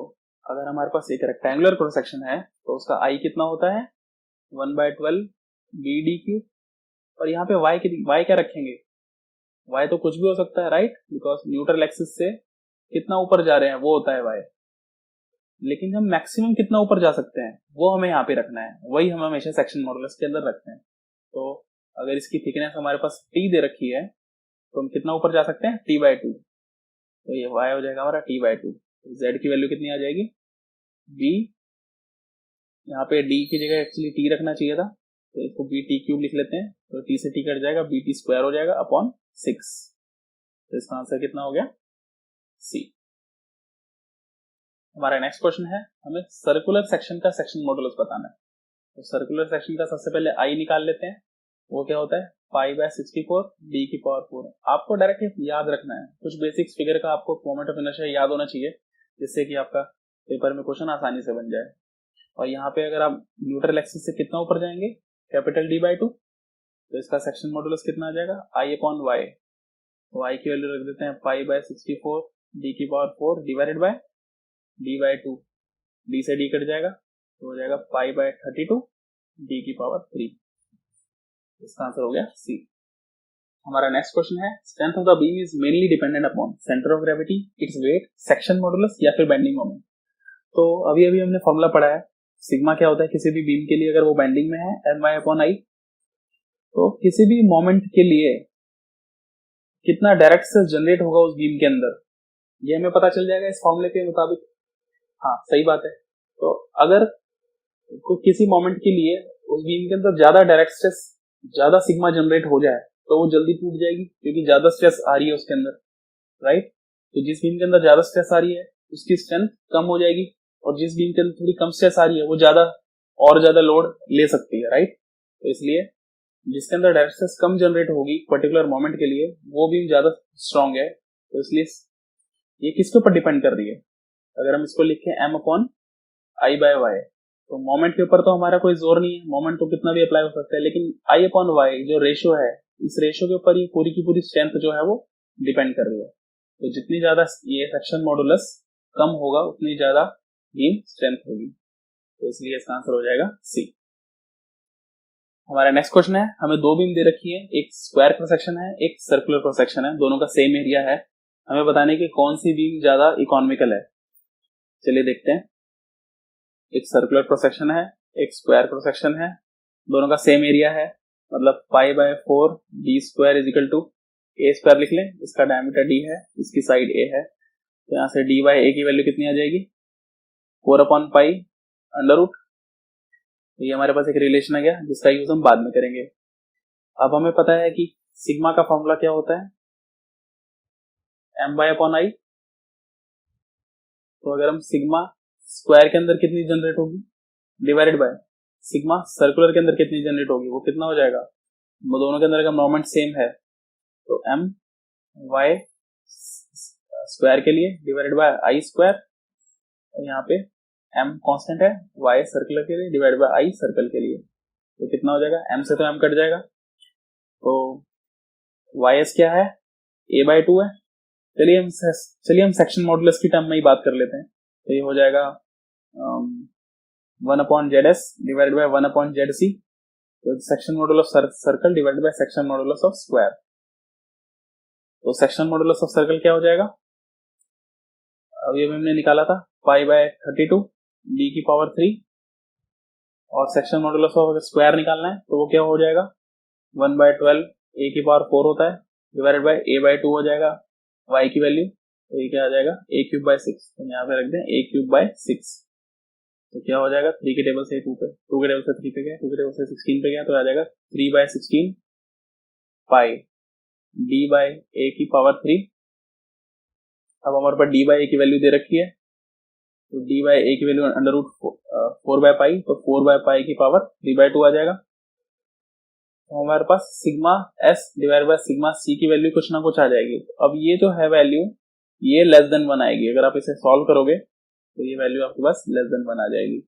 अगर हमारे पास एक रेक्टेंगुलर क्रॉस सेक्शन है तो उसका I कितना होता है 1/12 BD3, और यहाँ पे y क्या रखेंगे, y तो कुछ भी हो सकता है, राइट, बिकॉज न्यूट्रल एक्सिस से कितना ऊपर जा रहे हैं वो होता है y। लेकिन हम मैक्सिमम कितना ऊपर जा सकते हैं वो हमें यहाँ पे रखना है, वही हम हमेशा सेक्शन मॉडुलस के अंदर रखते हैं। तो अगर इसकी थिकनेस हमारे पास t दे रखी है तो हम कितना ऊपर जा सकते हैं t/2, तो ये y हो जाएगा हमारा t/2। z की वैल्यू कितनी आ जाएगी b, यहाँ पे d की जगह एक्चुअली t रखना चाहिए था, तो इसको BT³ लिख लेते हैं, तो t से t कट जाएगा, BT² हो जाएगा अपॉन 6। तो इसका आंसर कितना हो गया सी। हमारा नेक्स्ट क्वेश्चन है, हमें सर्कुलर सेक्शन का सेक्शन मॉडुलस बताना है। तो सर्कुलर सेक्शन का सबसे पहले I निकाल लेते हैं, वो क्या होता है π/64 D⁴। आपको डायरेक्ट याद रखना है, कुछ बेसिक्स फिगर का आपको मोमेंट ऑफ इनर्शिया याद होना चाहिए, जिससे कि आपका पेपर में क्वेश्चन आसानी से बन जाए। और यहाँ पे अगर आप न्यूट्रल एक्सिस से कितना ऊपर जाएंगे कैपिटल D/2, तो इसका सेक्शन मॉडुलस कितना आ जाएगा I/Y। तो I की वैल्यू रख देते हैं π/64 D⁴ divided by D/2, D से D कट जाएगा तो हो जाएगा π/32 D⁻3। इसका आंसर हो गया सी। हमारा नेक्स्ट क्वेश्चन है strength of the beam is mainly dependent upon centre of gravity, its weight, section modulus या फिर बेंडिंग मोमेंट। तो अभी अभी हमने फॉर्मूला पढ़ा है, सिग्मा क्या होता है किसी भी बीम के लिए अगर वो बेंडिंग में है, एम वाई अपॉन आई। तो किसी भी मोमेंट के लिए कितना डायरेक्ट स्ट्रेस जनरेट होगा उस बीम के अंदर, ये हमें पता चल जाएगा इस फॉर्मूले के मुताबिक। हाँ सही बात है। तो अगर किसी मोमेंट के लिए उस बीम के अंदर ज्यादा डायरेक्ट स्ट्रेस, ज्यादा सिग्मा जनरेट हो जाए तो वो जल्दी टूट जाएगी क्योंकि ज्यादा स्ट्रेस आ रही है उसके अंदर, राइट। तो जिस बीम के अंदर ज्यादा स्ट्रेस आ रही है उसकी स्ट्रेंथ कम हो जाएगी, और जिस बीम के अंदर थोड़ी कम स्ट्रेस आ रही है वो ज्यादा लोड ले सकती है, राइट। तो इसलिए जिसके अंदर डायरेक्ट स्ट्रेस कम जनरेट होगी पर्टिकुलर मोमेंट के लिए वो बीम ज्यादा स्ट्रांग है। तो इसलिए ये किसके ऊपर डिपेंड कर रही है, अगर हम इसको लिखें M upon I by Y, तो मोमेंट के ऊपर तो हमारा कोई जोर नहीं है, मोमेंट तो कितना भी अप्लाई हो सकता है, लेकिन आई अपॉन वाई जो रेशियो है, इस रेशियो के ऊपर ये पूरी की पूरी स्ट्रेंथ जो है वो डिपेंड कर रही है। तो जितनी ज्यादा ये सेक्शन मॉडुलस कम होगा उतनी ज्यादा बीम स्ट्रेंथ होगी, तो इसलिए इसका आंसर हो जाएगा सी। हमारा नेक्स्ट क्वेश्चन है, हमें दो बीम दे रखी है, एक स्क्वायर क्रॉस सेक्शन है, एक सर्कुलर क्रॉस सेक्शन है, दोनों का सेम एरिया है। हमें बताने की कौन सी बीम ज्यादा इकोनॉमिकल है। चलिए देखते हैं। एक सर्कुलर क्रॉस सेक्शन है, एक स्क्वायर क्रॉस सेक्शन है, दोनों का सेम एरिया है, मतलब pi by 4 D square is equal to A square लिख लें, इसका डायमीटर डी है, इसकी साइड ए है, तो यहाँ से डी बाय ए की वैल्यू कितनी आ जाएगी 4 अपॉन पाई अंडर रूट। ये हमारे पास एक रिलेशन आ गया जिसका यूज हम बाद में करेंगे। अब हमें पता है कि सिग्मा का फॉर्मूला क्या होता है, एम बाय अपॉन आई। तो अगर हम सिग्मा स्क्वायर के अंदर कितनी जनरेट होगी डिवाइडेड बाय सिग्मा सर्कुलर के अंदर कितनी जनरेट होगी, वो कितना हो जाएगा, वो दोनों के अंदर का मोमेंट सेम है, तो एम वाई स्क्वायर के लिए डिवाइडेड बाय आई स्क्वायर, यहाँ पे एम कांस्टेंट है, वाई सर्कुलर के लिए डिवाइडेड बाय आई सर्कल के लिए, तो कितना हो जाएगा, एम से तो एम कट जाएगा, तो वाई एस क्या है ए बाय 2 है। चलिए हम सेक्शन मॉडुलस की टर्म में ही बात कर लेते हैं, तो ये हो जाएगा 1 upon Z S divided by 1 upon Z C, तो section modulus of circle divided by section modulus of square. तो सेक्शन मॉडुलस ऑफ सर्कल क्या हो जाएगा, अभी हमने निकाला था पाई बाय 32 डी की पावर 3, और सेक्शन मॉडुलस ऑफ स्क्वायर निकालना है तो वो क्या हो जाएगा 1 बाय 12 ए की पावर 4 होता है डिवाइडेड बाय ए बाय 2 हो जाएगा y की वैल्यू, तो ये क्या आ जाएगा a क्यूब बाय 6, तो यहाँ पे रख दें a क्यूब बाय 6, तो क्या हो जाएगा 3 के टेबल से 2 पे, 2 के टेबल से 3 पे गया, 2 के टेबल से 16 पे गया, तो आ जाएगा 3 by 16 pi d by a की पावर 3। अब हमारे पास d बाय a की वैल्यू दे रखी है, तो d बाय a की value under root 4 by pi, तो 4 बाय पाई की पावर 3 बाय 2 आ जाएगा। तो हमारे पास sigma S divide by sigma C की वैल्यू कुछ ना कुछ आ जाएगी। अब ये जो है वैल्यू ये लेस देन 1 आएगी, अगर आप इसे सॉल्व करोगे तो ये वैल्यू आपके पास लेस देन 1 आ जाएगी।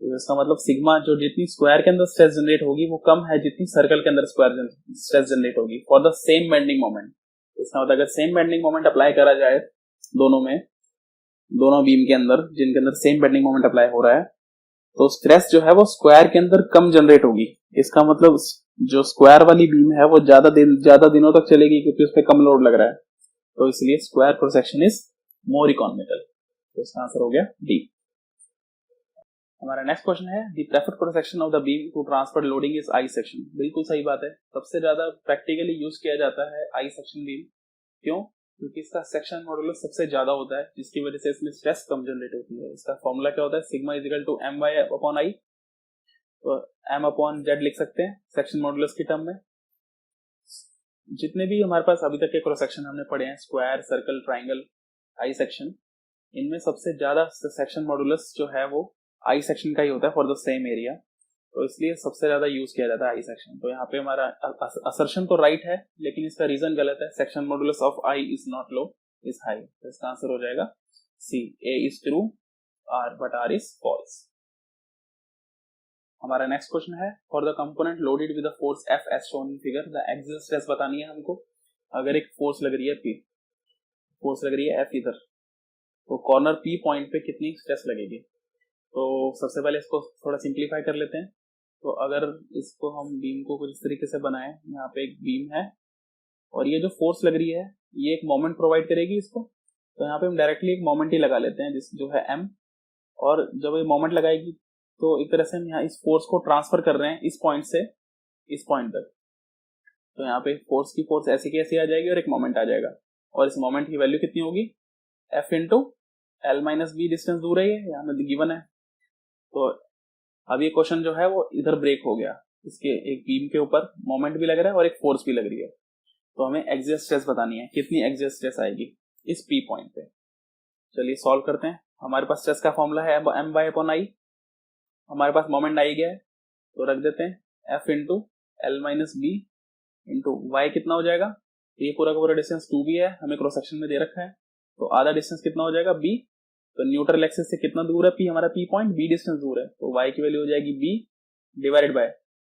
तो इसका मतलब सिग्मा जो जितनी स्क्वायर के अंदर स्ट्रेस जनरेट होगी वो कम है जितनी सर्कल के अंदर स्क्वायर स्ट्रेस जनरेट होगी for the same bending moment. इसका मतलब अगर सेम बेंडिंग मोमेंट अप्लाई करा जाए दोनों में, दोनों बीम के अंदर जिनके अंदर सेम बेंडिंग मोमेंट अप्लाई हो रहा है, तो स्ट्रेस जो है वो स्क्वायर के अंदर कम जनरेट होगी। इसका मतलब जो स्क्वायर वाली बीम है वो ज्यादा दिनों तक चलेगी क्योंकि उस पर कम लोड लग रहा है, तो इसलिए square cross section is more economical. तो इसका आंसर हो गया डी। हमारा नेक्स्ट क्वेश्चन है the preferred cross section of the beam to transfer loading is I section. बिल्कुल सही बात है, सबसे ज्यादा प्रैक्टिकली यूज किया जाता है आई सेक्शन बीम। क्यों? क्योंकि इसका सेक्शन मॉडुलस सबसे ज्यादा होता है जिसकी वजह से इसमें स्ट्रेस कम जनरेट होती है। इसका फॉर्मूला क्या होता है, sigma is equal to M Y upon I, तो एम अपॉन जेड लिख सकते हैं सेक्शन मॉडुलस की टर्म में। जितने भी हमारे पास अभी तक के क्रॉस सेक्शन हमने पढ़े हैं, square, circle, triangle, I section, इनमें सबसे ज्यादा सेक्शन मॉडुलस जो है वो आई सेक्शन का ही होता है फॉर द सेम एरिया, तो इसलिए सबसे ज्यादा यूज किया जाता है आई सेक्शन। तो यहाँ पे हमारा असर्शन तो राइट है लेकिन इसका रीजन गलत है, section modulus of I is not low is high, तो इसका आंसर हो जाएगा C, A is true R but R is false. हमारा नेक्स्ट क्वेश्चन है for the component loaded with the force F as shown in figure the axial stress बतानी है हमको। अगर एक फोर्स लग रही है पी, फोर्स लग रही है एफ इधर, तो कॉर्नर पी पॉइंट पे कितनी स्ट्रेस लगेगी। तो सबसे पहले इसको थोड़ा सिंप्लीफाई कर लेते हैं, तो अगर इसको हम बीम को कुछ इस तरीके से बनाएं, यहाँ पे एक बीम है और ये जो फोर्स लग रही है ये एक मोमेंट प्रोवाइड करेगी इसको, तो यहाँ पे हम डायरेक्टली एक मोमेंट ही लगा लेते हैं जो है m, और जब ये मोमेंट लगाएगी तो एक तरह से हम यहाँ इस फोर्स को ट्रांसफर कर रहे हैं इस पॉइंट से इस पॉइंट तक। तो यहाँ पे फोर्स की फोर्स ऐसी की ऐसी आ जाएगी और एक मोमेंट आ जाएगा, और इस मोमेंट की वैल्यू कितनी होगी, F into L minus B, distance दूर है, ये यहाँ में गिवन है। तो अब ये क्वेश्चन जो है वो इधर ब्रेक हो गया, इसके एक बीम के ऊपर मोमेंट भी लग रहा है और एक फोर्स भी लग रही है, तो हमें एक्सियल स्ट्रेस बतानी है, कितनी एक्सियल स्ट्रेस आएगी इस P पॉइंट पे। चलिए सॉल्व करते हैं। हमारे पास स्ट्रेस का फॉर्मूला है m बाय अपॉन आई, हमारे पास मोमेंट आई गया है तो रख देते हैं F into L minus B into Y, कितना हो जाएगा, ये पूरा का पूरा डिस्टेंस 2b है, हमें क्रॉस सेक्शन में दे रखा है, तो आधा डिस्टेंस कितना हो जाएगा b, तो न्यूट्रल एक्सिस से कितना दूर है P, हमारा P पॉइंट, b डिस्टेंस दूर है, तो y की वैल्यू हो जाएगी b divided by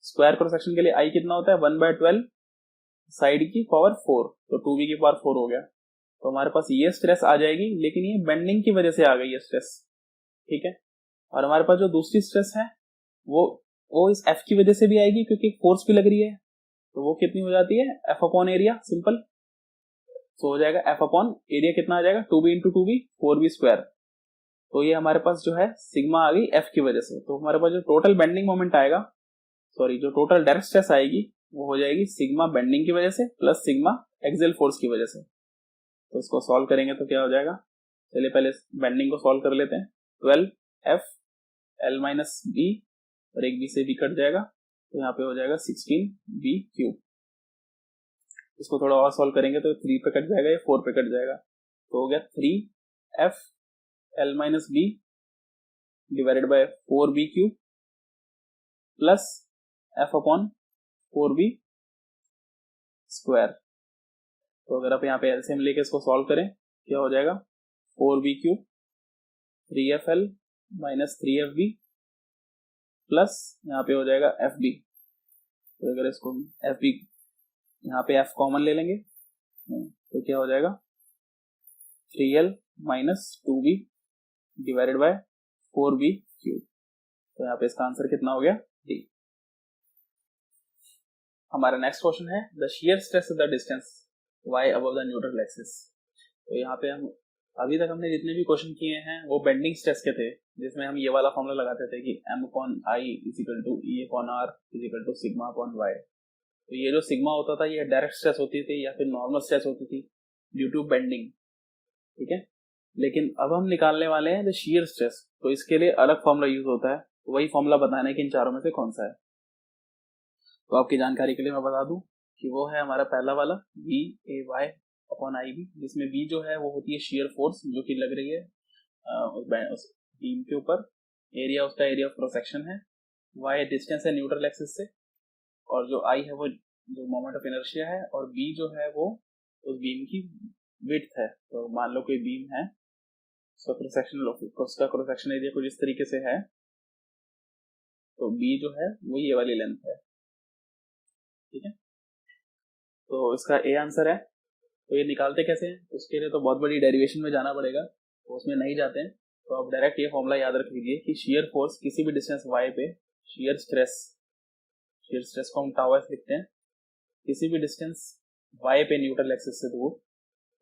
square cross section के लिए i कितना होता है 1/12 साइड की पावर 4, तो 2b की पावर 4 हो गया। तो हमारे पास ये स्ट्रेस आ जाएगी, लेकिन ये बेंडिंग की वजह से आ गई है स्ट्रेस, ठीक है। और हमारे पास जो दूसरी स्ट्रेस है वो इस F की वजह से भी आएगी क्योंकि फोर्स भी लग रही है, तो वो कितनी हो जाती है F अपॉन एरिया, सिंपल, तो हो जाएगा F अपॉन एरिया कितना आ जाएगा 2b into 2b 4b square. तो ये हमारे पास जो है सिग्मा आ गई F की वजह से, तो हमारे पास जो टोटल बेंडिंग मोमेंट आएगा, सॉरी जो टोटल डायरेक्ट स्ट्रेस आएगी वो हो जाएगी सिग्मा बेंडिंग की वजह से प्लस सिग्मा एक्सियल फोर्स की वजह से। तो इसको सॉल्व करेंगे तो क्या हो जाएगा, चलिए पहले बेंडिंग को सॉल्व कर लेते हैं। 12F L माइनस बी और एक b से b कट जाएगा, तो यहाँ पे हो जाएगा 16b क्यूब। इसको थोड़ा और सॉल्व करेंगे तो 3 पे कट जाएगा, ये 4 पे कट जाएगा, तो हो गया 3F L minus B divided by 4b cube plus F upon 4b square. तो अगर आप यहाँ पे एलसीएम लेके इसको सॉल्व करें क्या हो जाएगा, 4b cube 3FL minus 3FB plus यहाँ पे हो जाएगा FB। तो अगर इसको FB यहाँ पे F कॉमन ले लेंगे तो क्या हो जाएगा 3L minus 2B divided by 4B cube. तो यहाँ पे इसका आंसर कितना हो गया, D। हमारा नेक्स्ट क्वेश्चन है the shear stress of the distance y above the neutral axis. तो यहाँ पे हम अभी तक हमने जितने भी क्वेश्चन किए हैं वो बेंडिंग स्ट्रेस के थे, जिसमें हम ये वाला फॉर्मूला लगाते थे कि m upon I is equal to e upon r is equal to sigma upon y। तो ये जो सिग्मा होता था ये डायरेक्ट स्ट्रेस होती थी या फिर नॉर्मल स्ट्रेस होती थी ड्यू टू बेंडिंग, ठीक है। लेकिन अब हम निकालने वाले हैं द शियर स्ट्रेस, तो इसके लिए अलग फॉर्मूला यूज होता है, वही फॉर्मूला बताना है कि इन चारों में से कौन सा है। तो आपकी जानकारी के लिए मैं बता दूं कि वो है हमारा पहला वाला VAY अपॉन IB, जिसमें B जो है वो होती है शियर फोर्स जो कि लग रही है उस बीम के ऊपर, एरिया उसका एरिया ऑफ क्रॉस सेक्शन है, Y डिस्टेंस है न्यूट्रल एक्सिस से, और जो I है वो जो मोमेंट ऑफ इनर्शिया है, और B जो है वो उस बीम की विड्थ है। तो मान लो कोई बीम है उसका क्रॉस सेक्शन एरिया कुछ इस तरीके से है, तो B जो है वो ये वाली लेंथ है, ठीक है। तो इसका ए आंसर है। तो ये निकालते कैसे हैं, उसके लिए तो बहुत बड़ी डेरिवेशन में जाना पड़ेगा, तो उसमें नहीं जाते हैं। तो आप डायरेक्ट ये फॉर्मूला याद रख लीजिए कि शियर फोर्स किसी भी डिस्टेंस y पे शियर स्ट्रेस को हम टाउ एस लिखते हैं, किसी भी डिस्टेंस y पे न्यूट्रल एक्सिस से दूर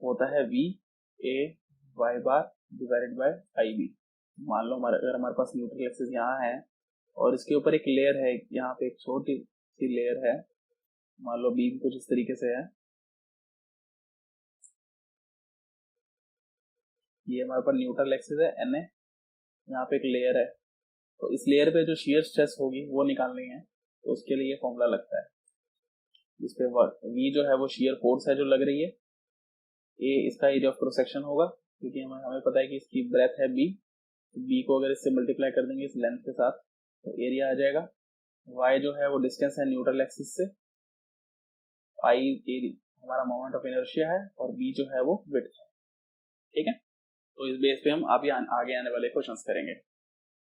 होता है VAY bar divided by IB। मान लो अगर हमारे पास न्यूट्रल एक्सिस यहाँ है और इसके ऊपर एक लेयर है, यहाँ पे एक छोटी सी लेयर है, मान लो बीम कुछ इस तरीके से है, ये हमारे पास न्यूट्रल एक्सिस है NA, यहाँ पे एक लेयर है, तो इस लेयर पे जो शियर स्ट्रेस होगी वो निकालनी है, तो उसके लिए ये फॉर्मूला लगता है, जिसपे V जो है वो शियर फोर्स है जो लग रही है, A इसका एरिया ऑफ क्रॉस सेक्शन होगा क्योंकि हमें पता है कि इसकी ब्रेथ है B को अगर इससे मल्टीप्लाई कर देंगे इस लेंथ के साथ तो एरिया आ जाएगा। Y जो है वो डिस्टेंस है न्यूट्रल एक्सिस से, I हमारा मोमेंट ऑफ इनर्शिया है, और B जो है वो विड्थ है, ठीक है। तो इस बेस पे हम आगे आने वाले क्वेश्चंस करेंगे।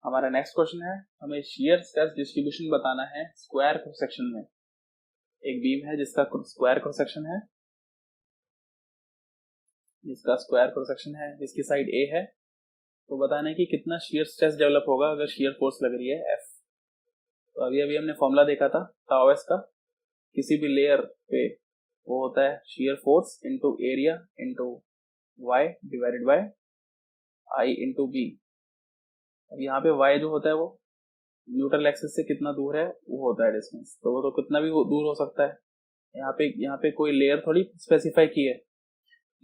हमारा नेक्स्ट क्वेश्चन है, हमें शियर स्ट्रेस डिस्ट्रीब्यूशन बताना है स्क्वायर क्रॉस सेक्शन में। एक बीम है जिसका स्क्वायर क्रॉस सेक्शन है, जिसकी साइड A है, तो बताना है कि कितना शियर स्ट्रेस डेवलप होगा अगर शियर फोर्स लग रही है F। तो अभी अभी हमने फॉर्मूला देखा था टाउ एस का, किसी भी लेयर पे वो होता है shear force into area into y divided by i into B. अब यहाँ पे y जो होता है वो न्यूट्रल एक्सिस से कितना दूर है वो होता है डिस्टेंस, तो वो तो कितना भी दूर हो सकता है। यहाँ पे कोई लेयर थोड़ी स्पेसिफाई की है,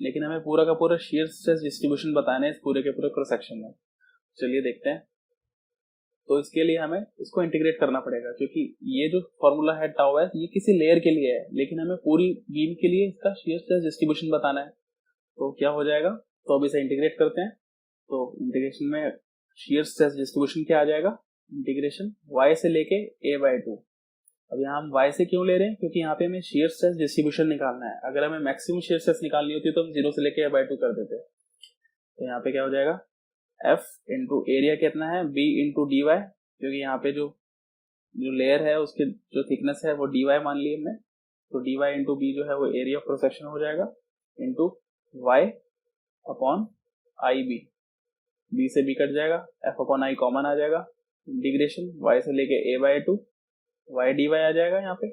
लेकिन हमें पूरा का पूरा शियर स्ट्रेस डिस्ट्रीब्यूशन बताना है इस पूरे के पूरे क्रॉस सेक्शन में। चलिए देखते हैं। तो इसके लिए हमें इसको इंटीग्रेट करना पड़ेगा, क्योंकि ये जो फॉर्मूला है टाउ एस ये किसी लेयर के लिए है, लेकिन हमें पूरी बीम के लिए इसका शियर स्ट्रेस डिस्ट्रीब्यूशन बताना है। तो क्या हो जाएगा, तो अब इसे इंटीग्रेट करते हैं। तो इंटीग्रेशन में शियर स्ट्रेस डिस्ट्रीब्यूशन क्या आ जाएगा, इंटीग्रेशन y से लेके a/2। अब यहाँ हम y से क्यों ले रहे हैं, क्योंकि यहाँ पे हमें शियर स्ट्रेस डिस्ट्रीब्यूशन निकालना है। अगर हमें मैक्सिमम शियर स्ट्रेस निकालनी होती तो हम 0 से लेके a/2 कर देते। तो यहाँ पे क्या हो जाएगा, f इंटू एरिया कितना है b इंटू dy, क्योंकि यहाँ पे जो लेयर है उसकी जो थिकनेस है वो dy मान ली हमने, तो dy इंटू b जो है वो एरिया ऑफ क्रॉस सेक्शन हो जाएगा, into y upon I B से b कट जाएगा, f अपॉन आई कॉमन आ जाएगा, इंटीग्रेशन y से लेके a/2 y dy आ जाएगा यहाँ पे।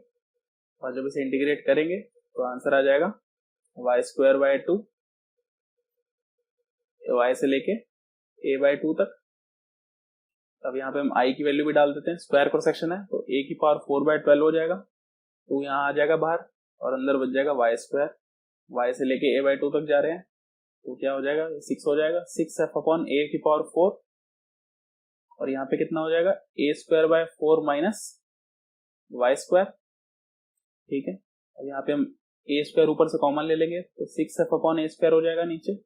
और जब इसे इंटीग्रेट करेंगे तो आंसर आ जाएगा y²/2 y से लेके a/2 तक। अब यहाँ पे हम i की वैल्यू भी डाल देते हैं, स्क्वायर क्रॉस सेक्शन है तो a की पावर 4/12 हो जाएगा, तो यहाँ आ जाएगा बाहर और अंदर बच जाएगा y²। y से लेके a/2 तक जा रहे हैं तो क्या हो जाएगा, 6 हो जाएगा, 6f अपॉन a की पावर 4, और यहाँ पे कितना हो जाएगा a²/4 माइनस y²। ठीक है, अब यहाँ पे हम a² ऊपर से कॉमन ले लेंगे तो 6f अपॉन a² हो जाएगा नीचे,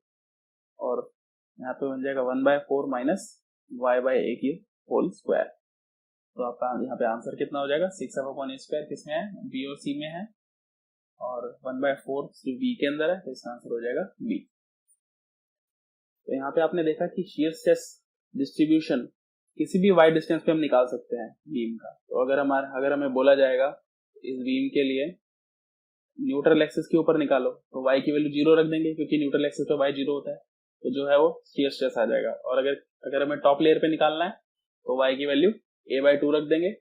और यहाँ पे बन जाएगा 1/4 माइनस y/a की होल स्क्वायर। तो आपका यहाँ पे आंसर कितना हो जाएगा, 6f अपॉन a² किसमें है, b और c में है, और 1/4 b के अंदर है, तो इसका आंसर हो जाएगा b। तो यहाँ पे आपने देखा कि शियर स्ट्रेस डिस्ट्रीब्यूशन किसी भी वाई डिस्टेंस पे हम निकाल सकते हैं बीम का। तो अगर हमें बोला जाएगा इस बीम के लिए न्यूट्रल एक्सिस के ऊपर निकालो, तो y की वैल्यू 0 रख देंगे, क्योंकि न्यूट्रल एक्सिस पे y 0 होता है, तो जो है वो शियर स्ट्रेस आ जाएगा। और अगर हमें टॉप लेयर पे निकालना है तो y की वैल्यू a/2 रख देंगे,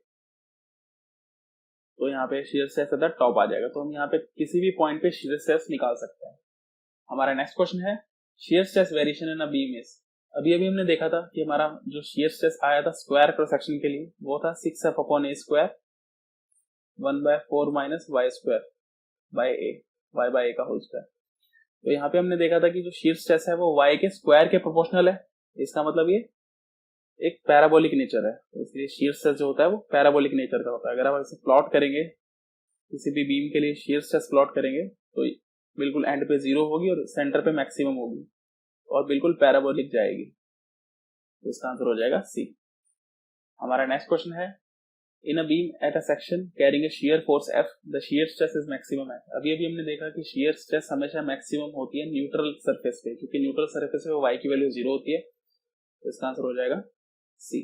तो यहाँ पे शियर स्ट्रेस आता टॉप आ जाएगा। तो हम यहाँ पे किसी भी पॉइंट पे शियर स्ट्रेस निकाल सकते हैं। हमारा नेक्स्ट क्वेश्चन है shear stress variation in a beam is. अभी हमने देखा था कि हमारा जो शियर स्ट्रेस आया था स्क्वायर क्रॉस सेक्शन के लिए वो था 6f upon a square 1/4 minus y² by a, y/a का होल स्क्वायर। तो यहाँ पे हमने देखा था कि जो शियर स्ट्रेस है वो y के स्क्वायर के प्रोपोर्शनल है, इसका मतलब ये एक पैराबोलिक नेचर है, तो इसलिए शियर स्ट्रेस जो होता है वो पैराबोलिक नेचर का होता है। अगर आप इसे प्लॉट करेंगे, किसी भी बीम के लिए शियर स्ट्रेस प्लॉट करेंगे तो बिल्कुल एंड पे 0 होगी और सेंटर पे मैक्सिमम होगी और बिल्कुल पैराबोलिक जाएगी, तो इसका आंसर हो जाएगा सी। हमारा नेक्स्ट क्वेश्चन है in a beam at a section carrying a shear force F the shear stress is maximum at. अभी हमने देखा कि शियर स्ट्रेस हमेशा मैक्सिमम होती है न्यूट्रल सरफेस पे, क्योंकि न्यूट्रल सरफेस पे y की वैल्यू 0 होती है, तो इसका आंसर हो जाएगा सी।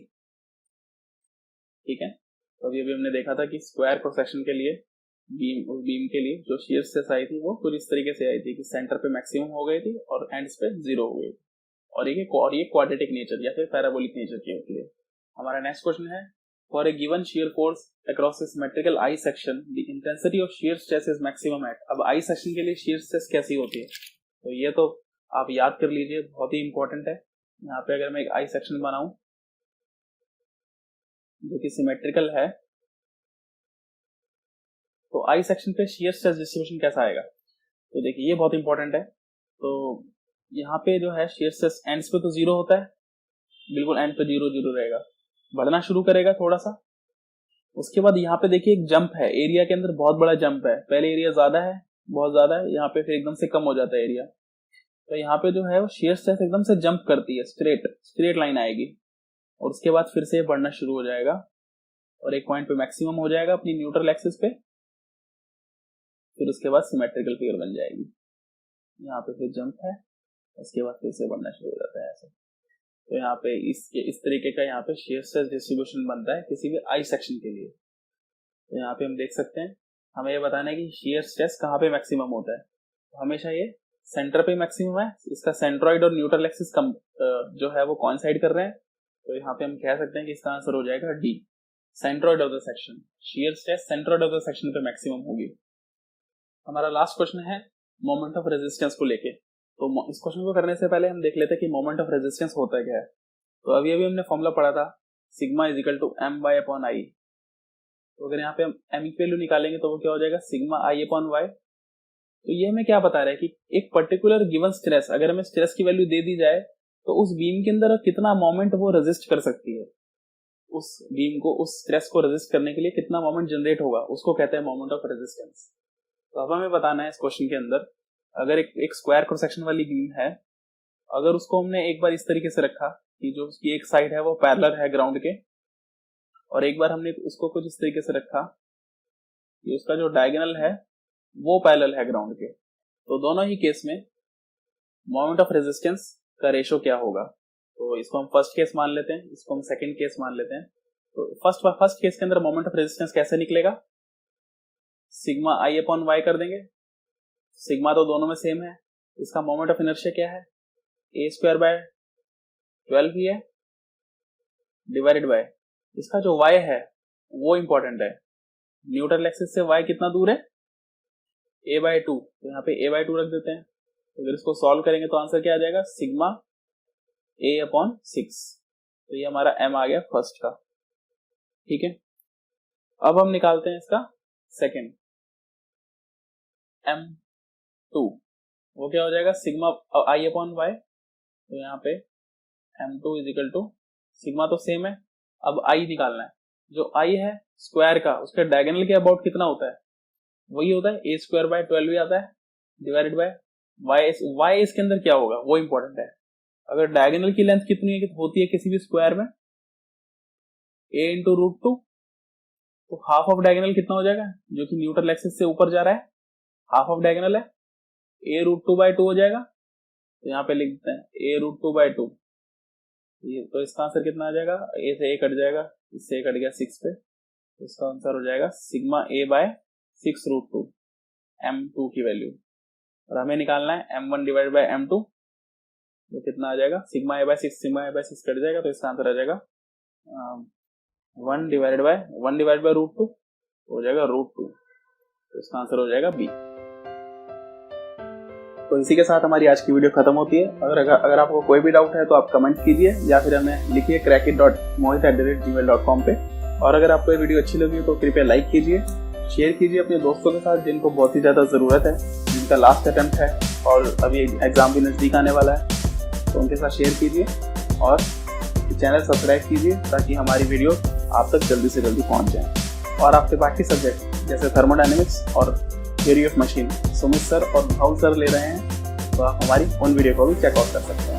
ठीक है, तो अभी हमने देखा था कि स्क्वायर क्रॉस सेक्शन के लिए बीम के लिए जो शियर स्ट्रेस आई थी वो कुछ इस तरीके से आई थी कि सेंटर पे मैक्सिमम हो गई थी और एंड्स पे 0 हो गई, और ये क्वाड्रेटिक नेचर या फिर पैराबोलिक नेचर की होती है। हमारा नेक्स्ट क्वेश्चन है for a given shear force across a symmetrical I section the intensity of shear stress is maximum at. अब आई सेक्शन के लिए शियर स्ट्रेस कैसी होती है, तो ये तो आप याद कर लीजिए, बहुत ही इंपॉर्टेंट है। यहाँ पे अगर मैं एक आई सेक्शन बनाऊं जो कि सिमेट्रिकल है, तो आई सेक्शन पे शियर स्ट्रेस डिस्ट्रीब्यूशन कैसा आएगा, तो देखिए ये बहुत इंपॉर्टेंट है। तो यहाँ पे जो है शियर स्ट्रेस एंड्स पे तो 0 होता है, बिल्कुल एंड पे 0 रहेगा, बढ़ना शुरू करेगा थोड़ा सा, उसके बाद यहाँ पे देखिए एक जंप है, एरिया के अंदर बहुत बड़ा जंप है, पहले एरिया ज्यादा है, बहुत ज्यादा है, यहाँ पे फिर एकदम से कम हो जाता है एरिया। तो यहाँ पे जो है वो शियर स्ट्रेस एकदम से जंप करती है, स्ट्रेट लाइन आएगी, और उसके बाद फिर से बढ़ना शुरू हो जाएगा और एक पॉइंट पे मैक्सिमम हो जाएगा अपनी न्यूट्रल एक्सिस पे, फिर उसके बाद सिमेट्रिकल फिगर बन जाएगी। यहाँ पे फिर जंप है, उसके बाद फिर से बढ़ना शुरू हो जाता है ऐसे। तो यहाँ पे इस तरीके का यहाँ पे शियर स्ट्रेस डिस्ट्रीब्यूशन बनता है किसी भी आई सेक्शन के लिए। तो यहाँ पे हम देख सकते हैं, हमें ये बताना है कि शियर स्ट्रेस कहाँ पे मैक्सिमम होता है, तो हमेशा ये सेंटर पे मैक्सिमम है, इसका सेंट्रॉइड और न्यूट्रल एक्सिस जो है वो कोइंसाइड कर रहे हैं, तो यहाँ पे हम कह सकते हैं कि इसका आंसर हो जाएगा D, centroid of the section, shear stress centroid of the section पे मैक्सिमम होगी। हमारा लास्ट क्वेश्चन है मोमेंट ऑफ रेजिस्टेंस को लेके। तो इस क्वेश्चन को करने से पहले हम देख लेते हैं कि मोमेंट ऑफ रेजिस्टेंस होता क्या है। तो अभी हमने फॉर्मूला पढ़ा था sigma is equal to M Y upon I. तो अगर यहाँ पे हम एम की वैल्यू निकालेंगे तो वो क्या हो जाएगा सिग्मा आई अपॉन वाई। तो ये हमें क्या बता रहा है कि एक पर्टिकुलर गिवन स्ट्रेस, अगर हमें स्ट्रेस की वैल्यू दे दी जाए तो उस बीम के अंदर कितना मोमेंट वो रेजिस्ट कर सकती है, उस बीम को, उस स्ट्रेस को रेजिस्ट करने के लिए कितना मोमेंट जनरेट होगा, उसको कहते हैं मोमेंट ऑफ रेजिस्टेंस। तो अब हमें बताना है इस क्वेश्चन के अंदर, अगर एक स्क्वायर क्रॉस सेक्शन वाली बीम है, अगर उसको हमने एक बार इस तरीके से रखा कि जो उसकी एक साइड है वो पैरेलल है ग्राउंड के, और एक बार हमने उसको कुछ इस तरीके से रखा कि उसका जो डायगोनल है वो पैरेलल है ग्राउंड के, तो दोनों ही केस में मोमेंट ऑफ रेजिस्टेंस का रेशो क्या होगा। तो इसको हम फर्स्ट केस मान लेते हैं, इसको हम सेकंड केस मान लेते हैं। तो फर्स्ट केस के अंदर मोमेंट ऑफ रेजिस्टेंस कैसे निकलेगा, सिग्मा आई अपॉन वाई कर देंगे। सिग्मा तो दोनों में सेम है, इसका मोमेंट ऑफ इनर्शिया क्या है, ए स्क्वायर बाय 12 ही है, डिवाइडेड बाय इसका जो y है वो इंपॉर्टेंट है, न्यूट्रल एक्सिस से y कितना दूर है, a बाय 2। तो यहाँ पे a बाय 2 रख देते हैं। तो अगर इसको सॉल्व करेंगे तो आंसर क्या आ जाएगा सिग्मा a अपॉन 6। तो ये हमारा m आ गया फर्स्ट का, ठीक है। अब हम निकालते हैं इसका सेकंड m2, वो क्या हो जाएगा सिग्मा i अपॉन y। तो यहाँ पे m2 is equal to sigma तो सेम है, अब i निकालना है। जो i है स्क्वायर का, उसके डायगोनल के अबाउट कितना होता है, वही होता है a स्क्वायर बाय 12 ही आता है, डिवाइडेड बाय y इसके अंदर क्या होगा वो इंपॉर्टेंट है। अगर डायगोनल की लेंथ कितनी होती है किसी भी स्क्वायर में, a इंटू रूट 2, तो हाफ ऑफ डायगोनल कितना हो जाएगा, जो कि न्यूट्रल एक्सिस से ऊपर जा रहा है, हाफ ऑफ डायगोनल है a रूट 2 बाय 2 हो जाएगा। तो यहाँ पे लिख देते हैं a रूट 2 बाय 2। ये तो इसका आंसर कितना आ जाएगा, a से a कट जाएगा, इससे a कट गया 6 पे, तो इसका आंसर हो जाएगा sigma a by 6 root 2 m2 की वैल्यू। और हमें निकालना है m1 डिवाइड बाय m2, तो कितना आ जाएगा sigma a by 6, sigma a by 6 cut जाएगा, तो इसका आंसर आ जाएगा 1 डिवाइड बाय रूट 2 हो जाएगा रूट 2। तो इसका आंसर हो जाएगा B। तो इसी के साथ हमारी आज की वीडियो खत्म होती है। अगर आपको कोई भी डाउट है तो आप कमेंट कीजिए या फिर हमें लिखिए crackit.mohit@gmail.com पे। और अगर आपको ये वीडियो अच्छी लगी तो कृपया लाइक कीजिए, शेयर कीजिए अपने दोस्तों के साथ जिनको बहुत ही ज़्यादा ज़रूरत है, जिनका लास्ट अटेम्प्ट है और अभी एग्ज़ाम भी नज़दीक आने वाला है, तो उनके साथ शेयर कीजिए और चैनल सब्सक्राइब कीजिए ताकि हमारी वीडियो आप तक जल्दी से जल्दी पहुँच जाए। और आपके बाकी सब्जेक्ट जैसे थर्मोडायनेमिक्स और theory of machine Sumit sir और भाउल सर ले रहे हैं, तो आप हमारी उन वीडियो को भी चेकआउट कर सकते हैं।